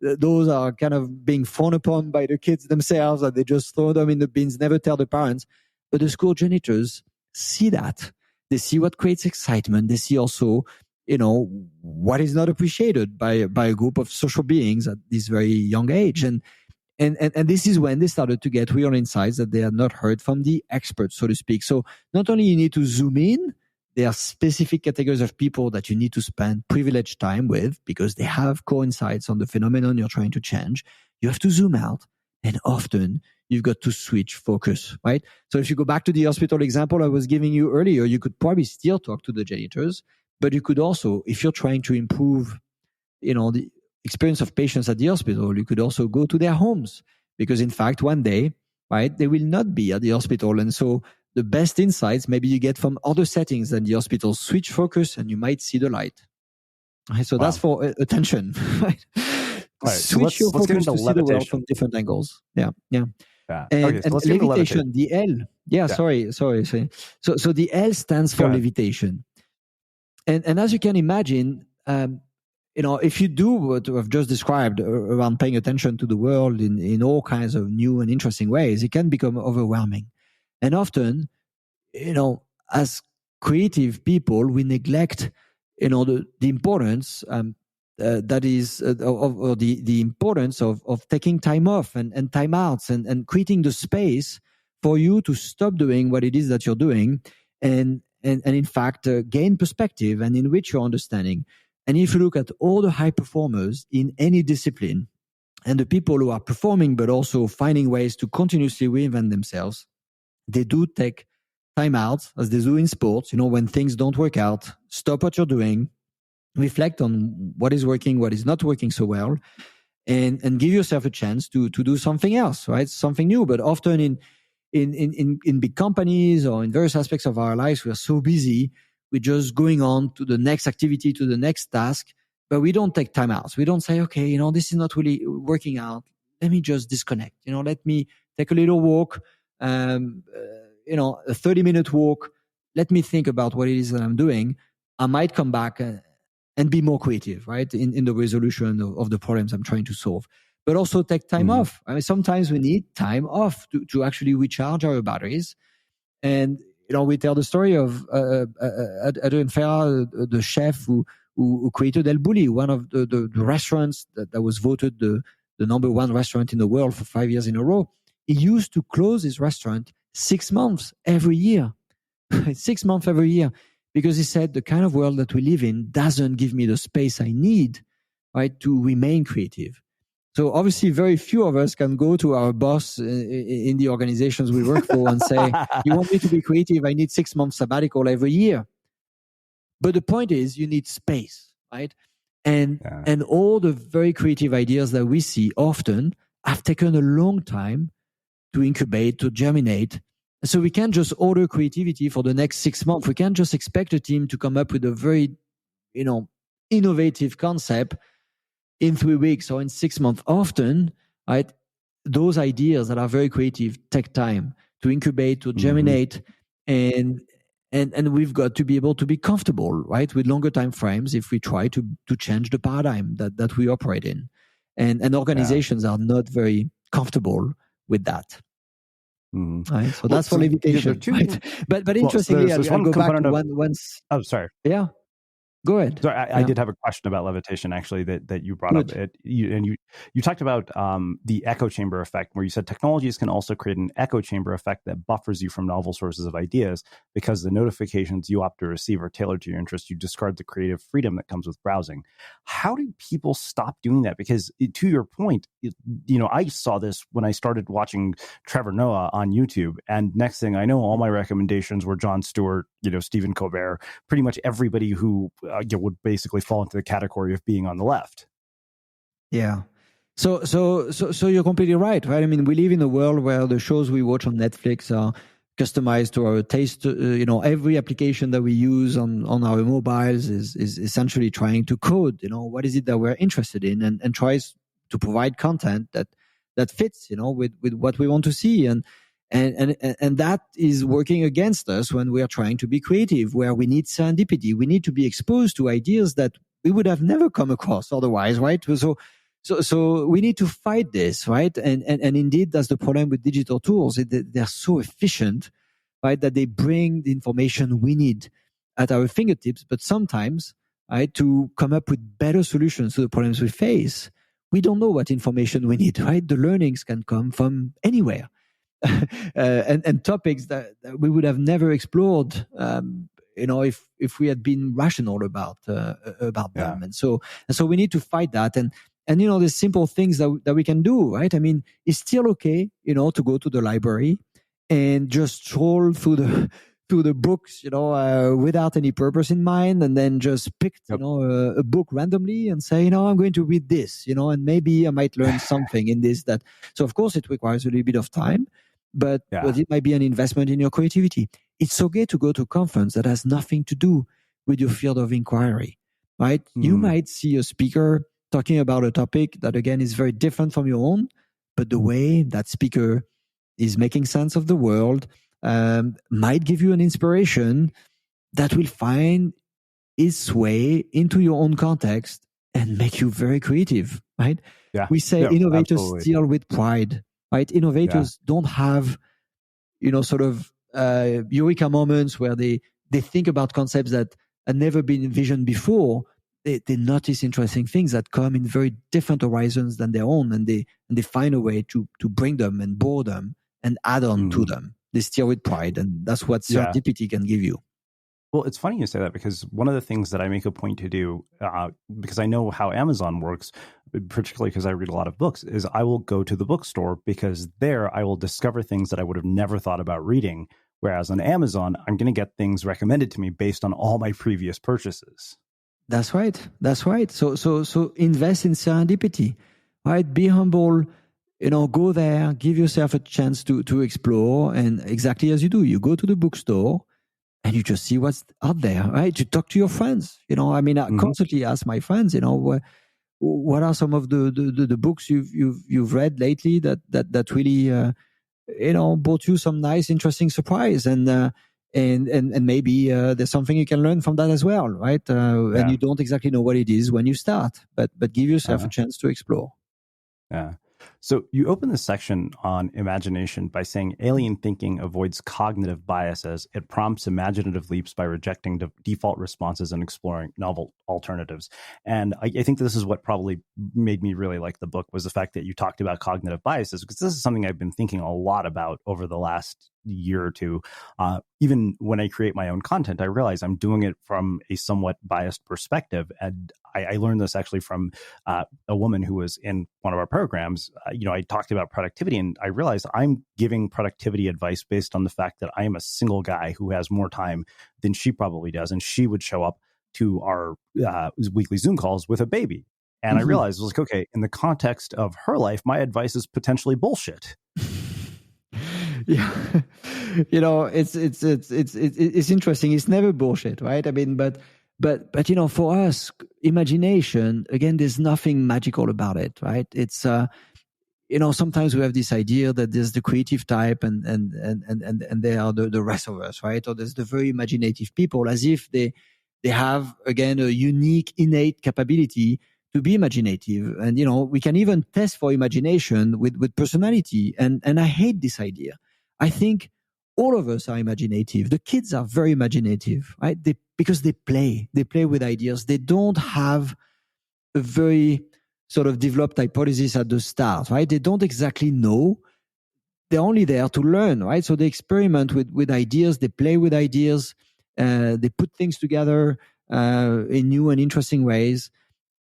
those are kind of being thrown upon by the kids themselves, and they just throw them in the bins, never tell the parents. But the school janitors see that. They see what creates excitement. They see also, what is not appreciated by a group of social beings at this very young age. And this is when they started to get real insights that they had not heard from the experts, so to speak. So not only you need to zoom in, there are specific categories of people that you need to spend privileged time with because they have core insights on the phenomenon you're trying to change. You have to zoom out, and often you've got to switch focus, right? So if you go back to the hospital example I was giving you earlier, you could probably still talk to the janitors, but you could also, if you're trying to improve, the experience of patients at the hospital, you could also go to their homes because in fact, one day, right, they will not be at the hospital. And so the best insights maybe you get from other settings than the hospital. Switch focus and you might see the light. Right, so that's for attention, right? All right, Switch your focus to see the world from different angles. Yeah. Yeah. And, okay, so let's levitation, the L. Yeah. Sorry. So the L stands for levitation. And as you can imagine, if you do what I've just described around paying attention to the world in all kinds of new and interesting ways, it can become overwhelming. And often, as creative people, we neglect, the importance that is or the importance of taking time off and timeouts and creating the space for you to stop doing what it is that you're doing and in fact gain perspective and enrich your understanding. And if you look at all the high performers in any discipline and the people who are performing but also finding ways to continuously reinvent themselves, they do take time out, as they do in sports. When things don't work out, stop what you're doing, reflect on what is working, what is not working so well, and give yourself a chance to do something else, right? Something new. But often in big companies or in various aspects of our lives, we are so busy, we're just going on to the next activity, to the next task, but we don't take time out. We don't say, okay, this is not really working out. Let me just disconnect. Let me take a little walk, a 30-minute walk. Let me think about what it is that I'm doing. I might come back and be more creative, right? In the resolution of the problems I'm trying to solve. But also take time off. I mean, sometimes we need time off to actually recharge our batteries. And, we tell the story of Adrien Ferrat, the chef who created El Bulli, one of the restaurants that was voted the number one restaurant in the world for 5 years in a row. He used to close his restaurant 6 months every year. 6 months every year. Because he said the kind of world that we live in doesn't give me the space I need, right, to remain creative. So obviously very few of us can go to our boss in the organizations we work for and say, you want me to be creative? I need 6 months sabbatical every year. But the point is you need space, right? And all the very creative ideas that we see often have taken a long time to incubate, to germinate. So we can't just order creativity for the next 6 months. We can't just expect a team to come up with a very, innovative concept in 3 weeks or in 6 months. Often, right, those ideas that are very creative take time to incubate, to germinate, and we've got to be able to be comfortable, right, with longer time frames if we try to change the paradigm that we operate in. And organizations are not very comfortable with that. Right, so that's for levitation. Right? But interestingly, I'll go back to one. Oh, sorry. Yeah. Go ahead. So I did have a question about levitation, actually, that you brought Good. up. You talked about the echo chamber effect, where you said technologies can also create an echo chamber effect that buffers you from novel sources of ideas because the notifications you opt to receive are tailored to your interest. You discard the creative freedom that comes with browsing. How do people stop doing that? Because to your point, I saw this when I started watching Trevor Noah on YouTube, and next thing I know, all my recommendations were Jon Stewart, Stephen Colbert, pretty much everybody who would basically fall into the category of being on the left. Yeah. So you're completely right? I mean, we live in a world where the shows we watch on Netflix are customized to our taste. Every application that we use on our mobiles is essentially trying to code, what is it that we're interested in, and tries to provide content that fits, with what we want to see. And that is working against us when we are trying to be creative, where we need serendipity. We need to be exposed to ideas that we would have never come across otherwise, right? So we need to fight this, right? And indeed, that's the problem with digital tools. They're so efficient, right, that they bring the information we need at our fingertips. But sometimes, right, to come up with better solutions to the problems we face, we don't know what information we need, right? The learnings can come from anywhere. And topics that we would have never explored, if we had been rational about them. And so we need to fight that. And there's simple things that we can do, right? I mean, it's still okay, to go to the library and just stroll through the books, without any purpose in mind, and then just pick, a book randomly and say, I'm going to read this, and maybe I might learn something in this. So of course it requires a little bit of time, but it might be an investment in your creativity. It's okay to go to a conference that has nothing to do with your field of inquiry, right? You might see a speaker talking about a topic that, again, is very different from your own, but the way that speaker is making sense of the world might give you an inspiration that will find its way into your own context and make you very creative, right? Yeah. We say innovators steal with pride, right? Innovators don't have, sort of eureka moments where they think about concepts that had never been envisioned before. They notice interesting things that come in very different horizons than their own, and they find a way to bring them and bore them and add on to them. They steal with pride, and that's what serendipity can give you. Well, it's funny you say that, because one of the things that I make a point to do, because I know how Amazon works, particularly because I read a lot of books, is I will go to the bookstore, because there I will discover things that I would have never thought about reading. Whereas on Amazon, I'm going to get things recommended to me based on all my previous purchases. That's right. So invest in serendipity, right? Be humble. Go there, give yourself a chance to explore, and exactly as you do, you go to the bookstore and you just see what's out there, right? You talk to your friends. I constantly ask my friends, what are some of the books you've read lately that really brought you some nice, interesting surprise, and maybe there's something you can learn from that as well, right? And you don't exactly know what it is when you start, but give yourself a chance to explore. Yeah. So you open this section on imagination by saying alien thinking avoids cognitive biases. It prompts imaginative leaps by rejecting default responses and exploring novel alternatives. And I think this is what probably made me really like the book, was the fact that you talked about cognitive biases, because this is something I've been thinking a lot about over the last year or two. Even when I create my own content, I realize I'm doing it from a somewhat biased perspective. And I learned this actually from a woman who was in one of our programs. I talked about productivity, and I realized I'm giving productivity advice based on the fact that I am a single guy who has more time than she probably does. And she would show up to our weekly Zoom calls with a baby. And I realized, I was like, okay, in the context of her life, my advice is potentially bullshit. Yeah, it's interesting. It's never bullshit, right? I mean, but for us, imagination, again, there's nothing magical about it, right? It's sometimes we have this idea that there's the creative type and they are the rest of us, right? Or there's the very imaginative people, as if they have, again, a unique innate capability to be imaginative. And we can even test for imagination with personality. And I hate this idea. I think all of us are imaginative. The kids are very imaginative, right? Because they play with ideas. They don't have a very sort of developed hypothesis at the start, right? They don't exactly know. They're only there to learn, right? So they experiment with ideas. They play with ideas. They put things together in new and interesting ways,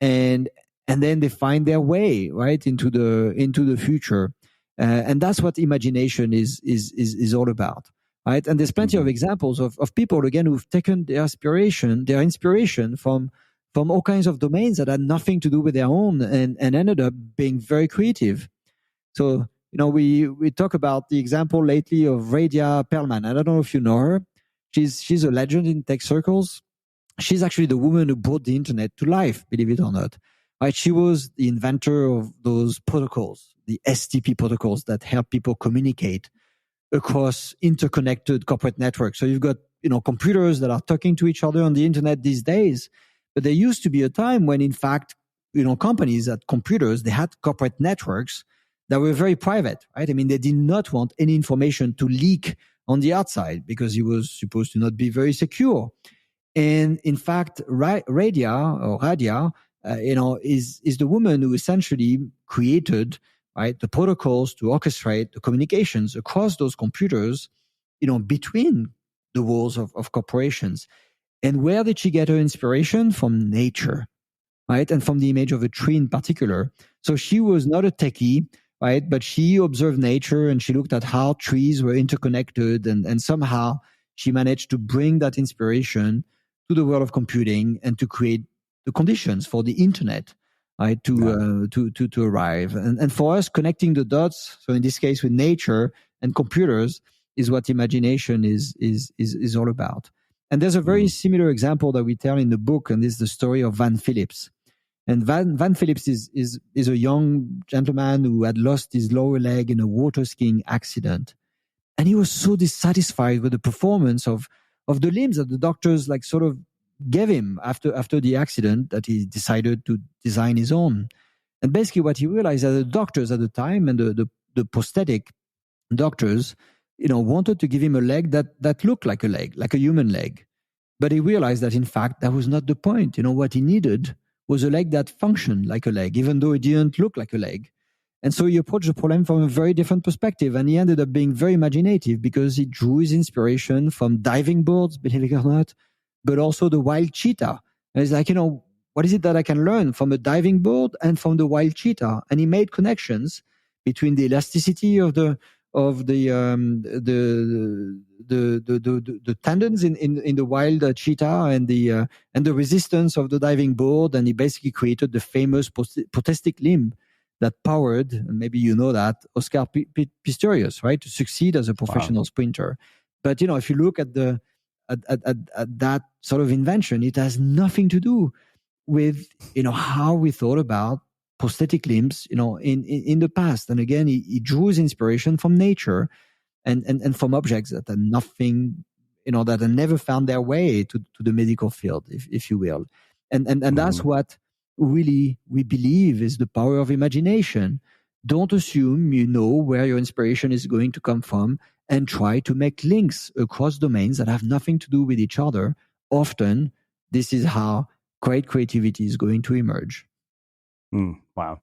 and then they find their way right into the future. And that's what imagination is all about, right? And there's plenty of examples of people again who've taken their inspiration from all kinds of domains that had nothing to do with their own, and ended up being very creative. So we talk about the example lately of Radia Perlman. I don't know if you know her. She's a legend in tech circles. She's actually the woman who brought the internet to life, believe it or not. Right? She was the inventor of those protocols, the STP protocols that help people communicate across interconnected corporate networks. So you've got computers that are talking to each other on the internet these days, but there used to be a time when, in fact, companies had computers, they had corporate networks that were very private, right? I mean, they did not want any information to leak on the outside because it was supposed to not be very secure. And in fact, Radia, is the woman who essentially created, right, the protocols to orchestrate the communications across those computers, between the walls of corporations. And where did she get her inspiration? From nature, right? And from the image of a tree in particular. So she was not a techie, right? But she observed nature and she looked at how trees were interconnected, and somehow she managed to bring that inspiration to the world of computing and to create the conditions for the internet, right, to arrive. And for us, connecting the dots, so in this case with nature and computers, is what imagination is all about. And there's a very similar example that we tell in the book, and this is the story of Van Phillips. And Van Phillips is a young gentleman who had lost his lower leg in a water skiing accident. And he was so dissatisfied with the performance of the limbs that the doctors sort of gave him after the accident, that he decided to design his own. And basically what he realized that the doctors at the time and the prosthetic doctors, wanted to give him a leg that looked like a leg, like a human leg. But he realized that in fact that was not the point. What he needed was a leg that functioned like a leg, even though it didn't look like a leg. And so he approached the problem from a very different perspective, and he ended up being very imaginative because he drew his inspiration from diving boards, believe it or not, but also the wild cheetah. And he's like, what is it that I can learn from a diving board and from the wild cheetah? And he made connections between the elasticity of the tendons in the wild cheetah and the resistance of the diving board, and he basically created the famous prosthetic limb that powered, and maybe you know that, Oscar Pistorius, right, to succeed as a professional sprinter. But if you look at that sort of invention, it has nothing to do with how we thought about prosthetic limbs, in the past. And again, he drew his inspiration from nature and from objects that are nothing, that have never found their way to the medical field, if you will. And that's what really we believe is the power of imagination. Don't assume you know where your inspiration is going to come from, and try to make links across domains that have nothing to do with each other. Often, this is how great creativity is going to emerge. Wow.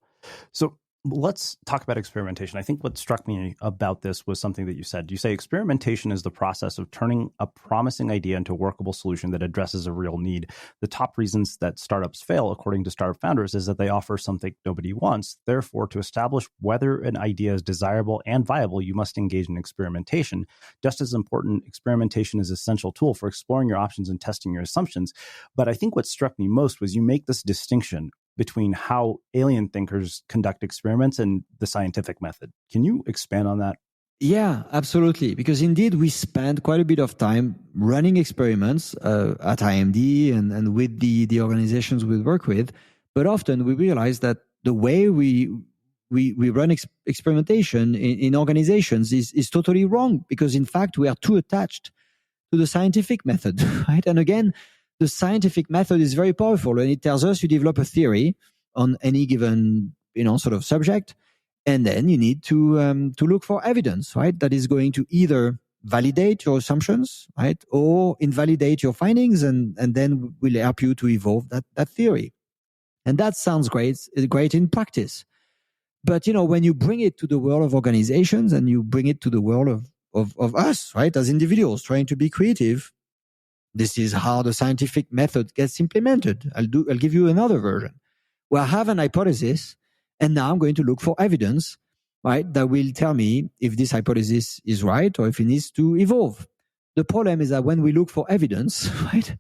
So let's talk about experimentation. I think what struck me about this was something that you said. You say experimentation is the process of turning a promising idea into a workable solution that addresses a real need. The top reasons that startups fail, according to startup founders, is that they offer something nobody wants. Therefore, to establish whether an idea is desirable and viable, you must engage in experimentation. Just as important, experimentation is an essential tool for exploring your options and testing your assumptions. But I think what struck me most was you make this distinction between how alien thinkers conduct experiments and the scientific method. Can you expand on that? Yeah, absolutely. Because indeed, we spend quite a bit of time running experiments at IMD and with the organizations we work with. But often we realize that the way we run experimentation in organizations is totally wrong, because in fact, we are too attached to the scientific method, right? And again, the scientific method is very powerful, and it tells us you develop a theory on any given, sort of subject, and then you need to look for evidence, right? That is going to either validate your assumptions, right? Or invalidate your findings, and then will help you to evolve that theory. And that sounds great in practice. But, when you bring it to the world of organizations and you bring it to the world of us, right, as individuals trying to be creative, this is how the scientific method gets implemented. I'll give you another version where I have an hypothesis, and now I'm going to look for evidence, right, that will tell me if this hypothesis is right or if it needs to evolve. The problem is that when we look for evidence, right,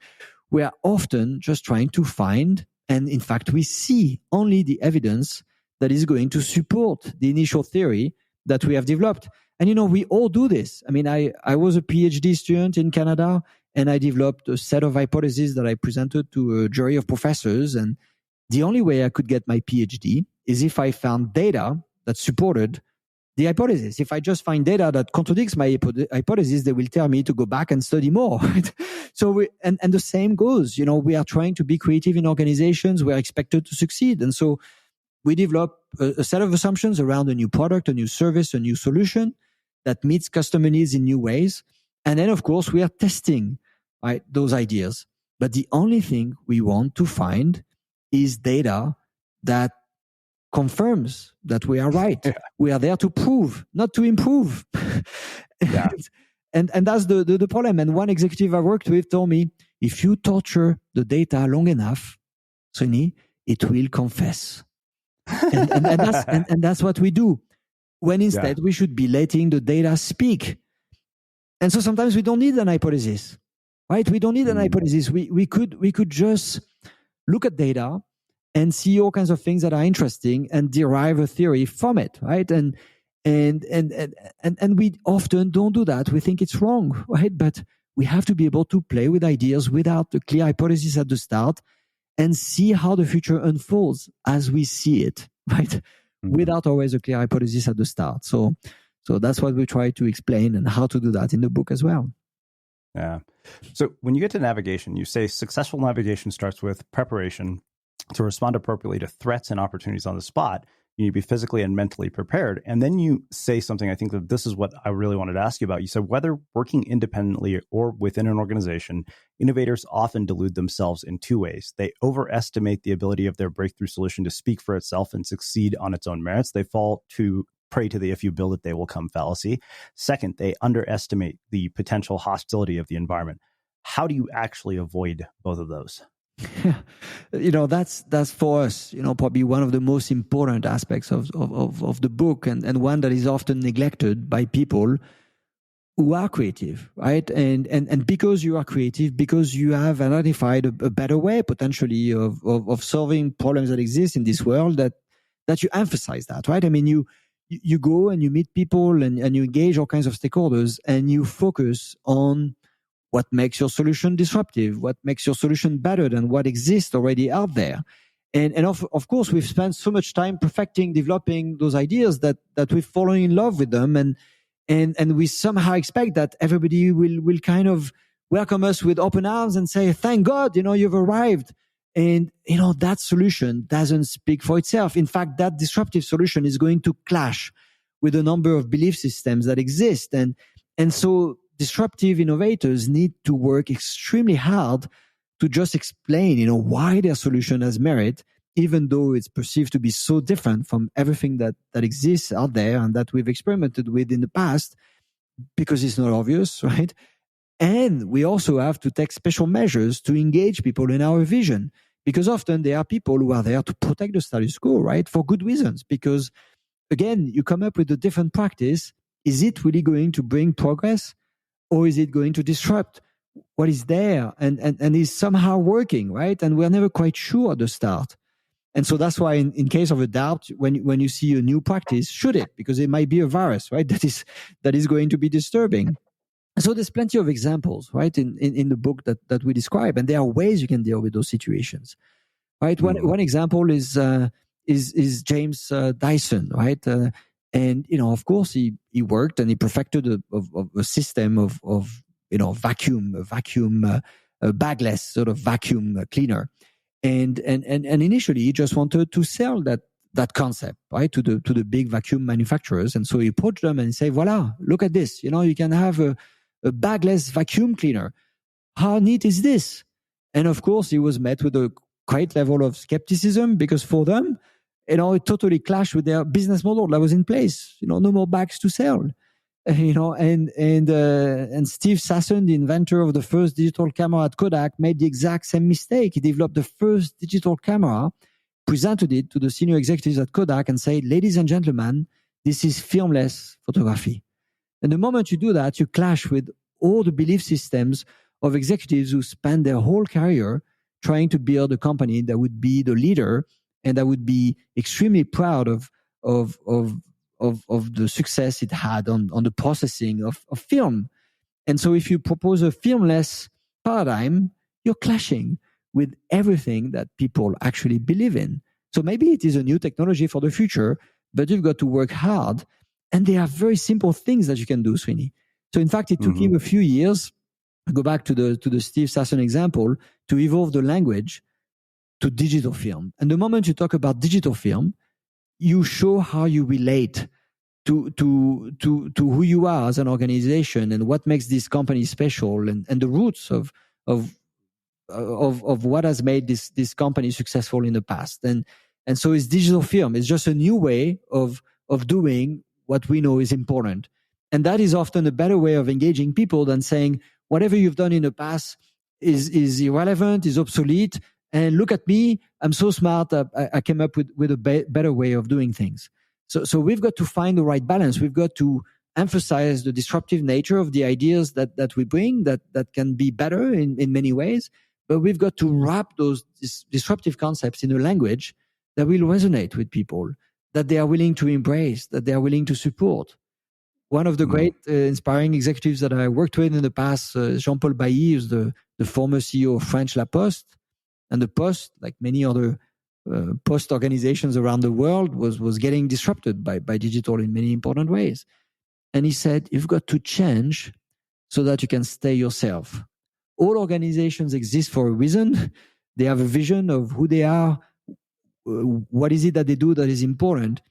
we are often just trying to find, and in fact, we see only the evidence that is going to support the initial theory that we have developed. And, we all do this. I mean, I was a PhD student in Canada, and I developed a set of hypotheses that I presented to a jury of professors. And the only way I could get my PhD is if I found data that supported the hypothesis. If I just find data that contradicts my hypothesis, they will tell me to go back and study more. Right? So, and the same goes, we are trying to be creative in organizations. We are expected to succeed. And so we develop a set of assumptions around a new product, a new service, a new solution that meets customer needs in new ways. And then, of course, we are testing, right, those ideas. But the only thing we want to find is data that confirms that we are right. Yeah. We are there to prove, not to improve. Yeah. and that's the problem. And one executive I worked with told me, if you torture the data long enough, Srini, it will confess. and that's what we do. When instead we should be letting the data speak. And so sometimes we don't need an hypothesis, right? We don't need an hypothesis. We could just look at data and see all kinds of things that are interesting and derive a theory from it, right? And we often don't do that. We think it's wrong, right? But we have to be able to play with ideas without a clear hypothesis at the start and see how the future unfolds as we see it, right? Mm-hmm. Without always a clear hypothesis at the start. So that's what we try to explain and how to do that in the book as well. Yeah. So when you get to navigation, you say successful navigation starts with preparation to respond appropriately to threats and opportunities on the spot. You need to be physically and mentally prepared. And then you say something, I think that this is what I really wanted to ask you about. You said, whether working independently or within an organization, innovators often delude themselves in two ways. They overestimate the ability of their breakthrough solution to speak for itself and succeed on its own merits. They fall prey to the "if you build it, they will come" fallacy. Second, they underestimate the potential hostility of the environment. How do you actually avoid both of those? That's for us, probably one of the most important aspects of the book, and one that is often neglected by people who are creative, right? And because you are creative, because you have identified a better way potentially of solving problems that exist in this world, that you emphasize that, right? I mean, you go and you meet people and you engage all kinds of stakeholders, and you focus on what makes your solution disruptive, what makes your solution better than what exists already out there. And of course, we've spent so much time perfecting, developing those ideas that we've fallen in love with them. And we somehow expect that everybody will kind of welcome us with open arms and say, thank God, you've arrived. And, that solution doesn't speak for itself. In fact, that disruptive solution is going to clash with a number of belief systems that exist. And so disruptive innovators need to work extremely hard to just explain, why their solution has merit, even though it's perceived to be so different from everything that exists out there and that we've experimented with in the past, because it's not obvious, right? And we also have to take special measures to engage people in our vision, because often there are people who are there to protect the status quo, right? For good reasons, because again, you come up with a different practice. Is it really going to bring progress? Or is it going to disrupt what is there and is somehow working, right? And we're never quite sure at the start. And so that's why in case of a doubt, when you see a new practice, shoot it, because it might be a virus, right? That is going to be disturbing. So there's plenty of examples, right, in the book that we describe. And there are ways you can deal with those situations, right? Mm-hmm. One example is James Dyson, right? And, of course, he worked and he perfected a system of vacuum bagless sort of vacuum cleaner. And initially he just wanted to sell that that concept, right, to the big vacuum manufacturers. And so he approached them and say, voila, look at this. You can have a bagless vacuum cleaner. How neat is this? And of course, he was met with a great level of skepticism because for them, it totally clashed with their business model that was in place. No more bags to sell. And Steve Sasson, the inventor of the first digital camera at Kodak, made the exact same mistake. He developed the first digital camera, presented it to the senior executives at Kodak and said, ladies and gentlemen, this is filmless photography. And the moment you do that, you clash with all the belief systems of executives who spend their whole career trying to build a company that would be the leader and that would be extremely proud of the success it had on the processing of film. And so if you propose a filmless paradigm, you're clashing with everything that people actually believe in. So maybe it is a new technology for the future, but you've got to work hard. And there are very simple things that you can do, Srini. So in fact, it took him a few years, go back to the Steve Sasson example, to evolve the language to digital film. And the moment you talk about digital film, you show how you relate to who you are as an organization and what makes this company special and the roots of what has made this company successful in the past. And so it's digital film. It's just a new way of doing what we know is important. And that is often a better way of engaging people than saying, whatever you've done in the past is irrelevant, is obsolete. And look at me, I'm so smart, I came up with a better way of doing things. So we've got to find the right balance. We've got to emphasize the disruptive nature of the ideas that we bring that can be better in many ways. But we've got to wrap those disruptive concepts in a language that will resonate with people, that they are willing to embrace, that they are willing to support. One of the great inspiring executives that I worked with in the past, Jean-Paul Bailly, is the former CEO of French La Poste. And the Post, like many other post organizations around the world, was getting disrupted by digital in many important ways. And he said, you've got to change so that you can stay yourself. All organizations exist for a reason. They have a vision of who they are, what is it that they do that is important.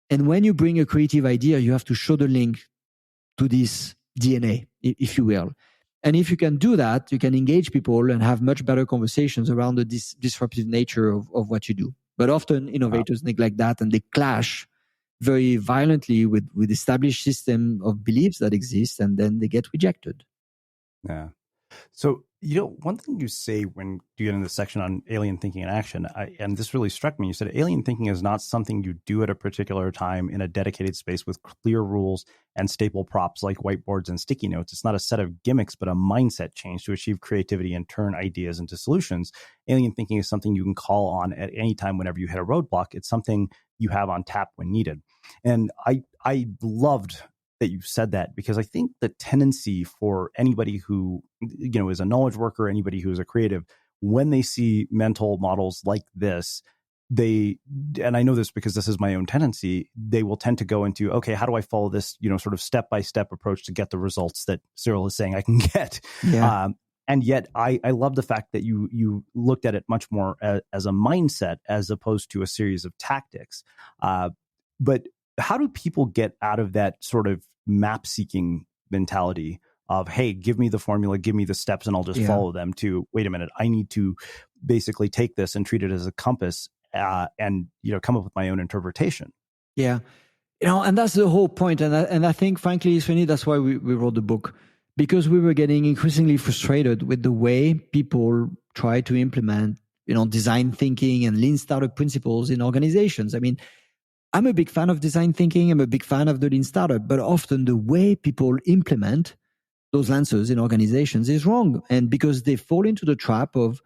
And when you bring a creative idea, you have to show the link to this DNA, if you will. And if you can do that, you can engage people and have much better conversations around the disruptive nature of what you do. But often innovators neglect that and they clash very violently with established system of beliefs that exist, and then they get rejected. Yeah. So, one thing you say when you get into the section on alien thinking and action, and this really struck me, you said alien thinking is not something you do at a particular time in a dedicated space with clear rules and staple props like whiteboards and sticky notes. It's not a set of gimmicks, but a mindset change to achieve creativity and turn ideas into solutions. Alien thinking is something you can call on at any time whenever you hit a roadblock. It's something you have on tap when needed. And I loved that you said that, because I think the tendency for anybody who, is a knowledge worker, anybody who is a creative, when they see mental models like this, and I know this because this is my own tendency, they will tend to go into, okay, how do I follow this, sort of step-by-step approach to get the results that Cyril is saying I can get? Yeah. And yet I love the fact that you looked at it much more as a mindset as opposed to a series of tactics. But how do people get out of that sort of map seeking mentality of, hey, give me the formula, give me the steps, and I'll just follow them, to, wait a minute, I need to basically take this and treat it as a compass and come up with my own interpretation? Yeah. And that's the whole point. And I think, frankly, Srini, that's why we wrote the book, because we were getting increasingly frustrated with the way people try to implement, design thinking and lean startup principles in organizations. I mean, I'm a big fan of design thinking. I'm a big fan of the lean startup, but often the way people implement those answers in organizations is wrong. And because they fall into the trap of,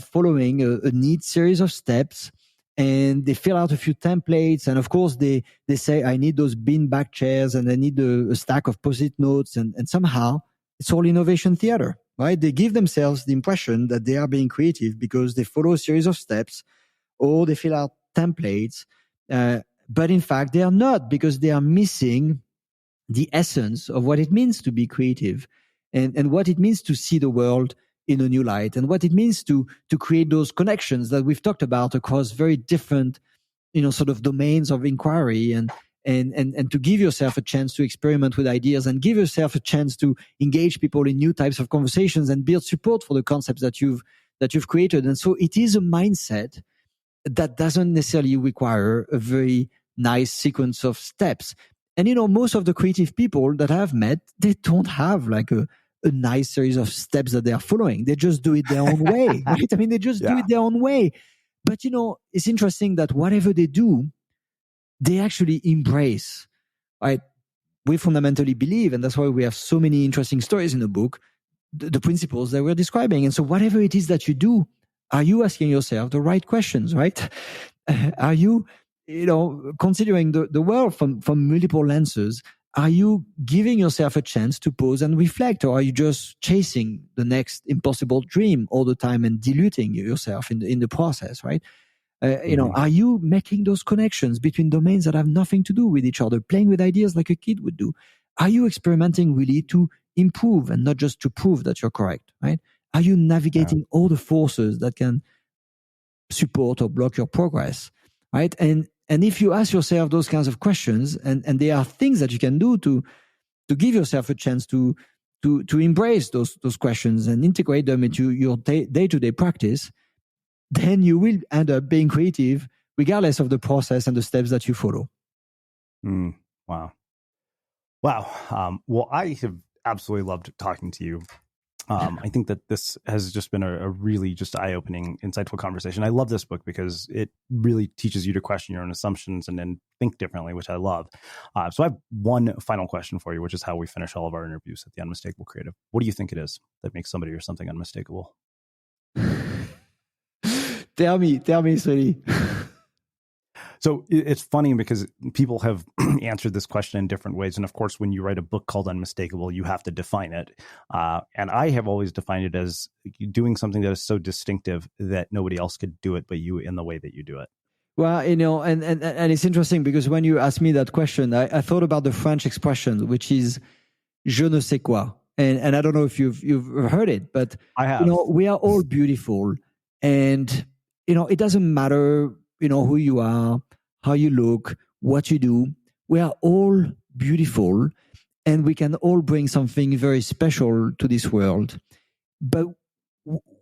following a neat series of steps, and they fill out a few templates. And of course, they say, I need those beanbag chairs and I need a stack of Post-it notes. And somehow it's all innovation theater, right? They give themselves the impression that they are being creative because they follow a series of steps or they fill out templates. But in fact, they are not, because they are missing the essence of what it means to be creative and what it means to see the world in a new light and what it means to create those connections that we've talked about across very different sort of domains of inquiry, and to give yourself a chance to experiment with ideas, and give yourself a chance to engage people in new types of conversations and build support for the concepts that you've created. And so it is a mindset that doesn't necessarily require a very nice sequence of steps. And, most of the creative people that I've met, they don't have like a nice series of steps that they are following. They just do it their own way, right? I mean, they just do it their own way. But, it's interesting that whatever they do, they actually embrace, right? We fundamentally believe, and that's why we have so many interesting stories in the book, the principles that we're describing. And so whatever it is that you do, are you asking yourself the right questions, right? Are you, considering the world from multiple lenses? Are you giving yourself a chance to pause and reflect, or are you just chasing the next impossible dream all the time and diluting yourself in the process, right? Are you making those connections between domains that have nothing to do with each other, playing with ideas like a kid would do? Are you experimenting really to improve and not just to prove that you're correct, right? Are you navigating all the forces that can support or block your progress, right? And if you ask yourself those kinds of questions, and there are things that you can do to give yourself a chance to embrace those questions and integrate them into your day-to-day practice, then you will end up being creative regardless of the process and the steps that you follow. Wow. Well, I have absolutely loved talking to you. I think that this has just been a really just eye-opening, insightful conversation. I love this book because it really teaches you to question your own assumptions and then think differently, which I love. So I have one final question for you, which is how we finish all of our interviews at the Unmistakable Creative. What do you think it is that makes somebody or something unmistakable? Tell me, Cyril. So it's funny because people have answered this question in different ways. And of course, when you write a book called Unmistakable, you have to define it. And I have always defined it as doing something that is so distinctive that nobody else could do it but you in the way that you do it. Well, and it's interesting because when you asked me that question, I thought about the French expression, which is je ne sais quoi. And I don't know if you've heard it, but I have. We are all beautiful. And, it doesn't matter, who you are, how you look, what you do. We are all beautiful, and we can all bring something very special to this world. But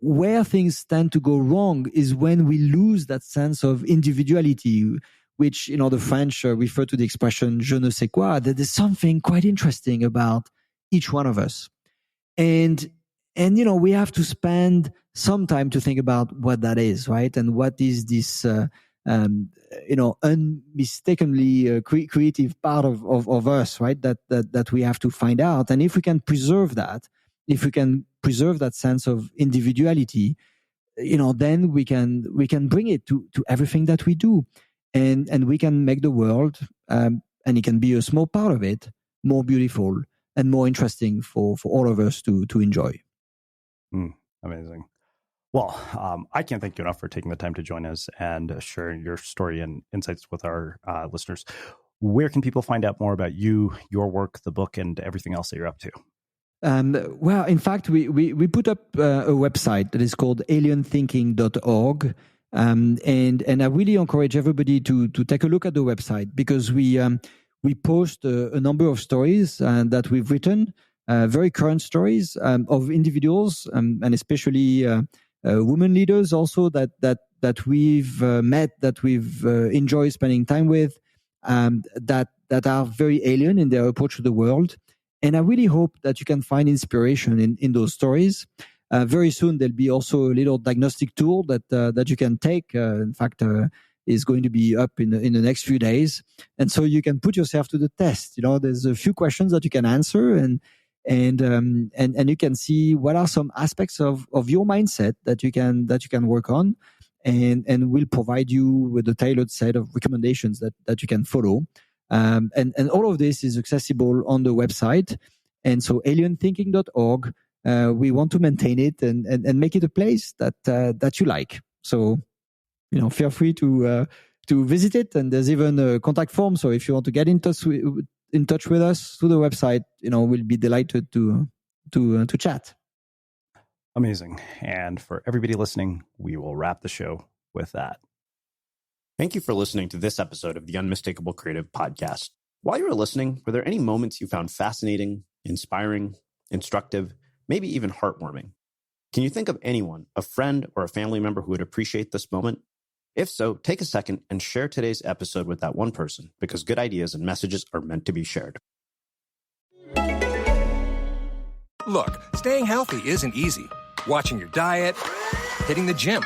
where things tend to go wrong is when we lose that sense of individuality, which, the French refer to the expression je ne sais quoi, that there's something quite interesting about each one of us. And we have to spend some time to think about what that is, right? And what is this, unmistakably creative part of us, right? That we have to find out. And if we can preserve that, sense of individuality, then we can bring it to everything that we do, and we can make the world, and it can be a small part of it, more beautiful and more interesting for all of us to enjoy. Amazing. Well, I can't thank you enough for taking the time to join us and sharing your story and insights with our listeners. Where can people find out more about you, your work, the book, and everything else that you're up to? Well, in fact, we put up a website that is called alienthinking.org. And I really encourage everybody to take a look at the website, because we post a number of stories that we've written, very current stories of individuals, and especially women leaders also that we've met, that we've enjoyed spending time with, that are very alien in their approach to the world. And I really hope that you can find inspiration in those stories. Very soon, there'll be also a little diagnostic tool that you can take. In fact, is going to be up in the next few days, and so you can put yourself to the test. There's a few questions that you can answer, and you can see what are some aspects of your mindset that you can work on, and we'll provide you with a tailored set of recommendations that you can follow. And all of this is accessible on the website. And so alienthinking.org, we want to maintain it and make it a place that you like. So, feel free to visit it. And there's even a contact form. So if you want to get in touch with us through the website, we'll be delighted to chat. Amazing. And for everybody listening, we will wrap the show with that. Thank you for listening to this episode of the Unmistakable Creative Podcast. While you were listening, were there any moments you found fascinating, inspiring, instructive, maybe even heartwarming? Can you think of anyone, a friend or a family member who would appreciate this moment? If so, take a second and share today's episode with that one person, because good ideas and messages are meant to be shared. Look, staying healthy isn't easy. Watching your diet, hitting the gym,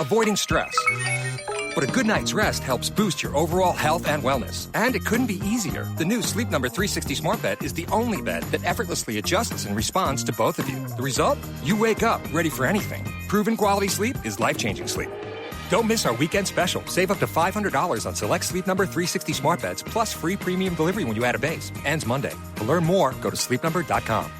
avoiding stress. But a good night's rest helps boost your overall health and wellness. And it couldn't be easier. The new Sleep Number 360 Smart Bed is the only bed that effortlessly adjusts and responds to both of you. The result? You wake up ready for anything. Proven quality sleep is life-changing sleep. Don't miss our weekend special. Save up to $500 on select Sleep Number 360 Smart Beds, plus free premium delivery when you add a base. Ends Monday. To learn more, go to sleepnumber.com.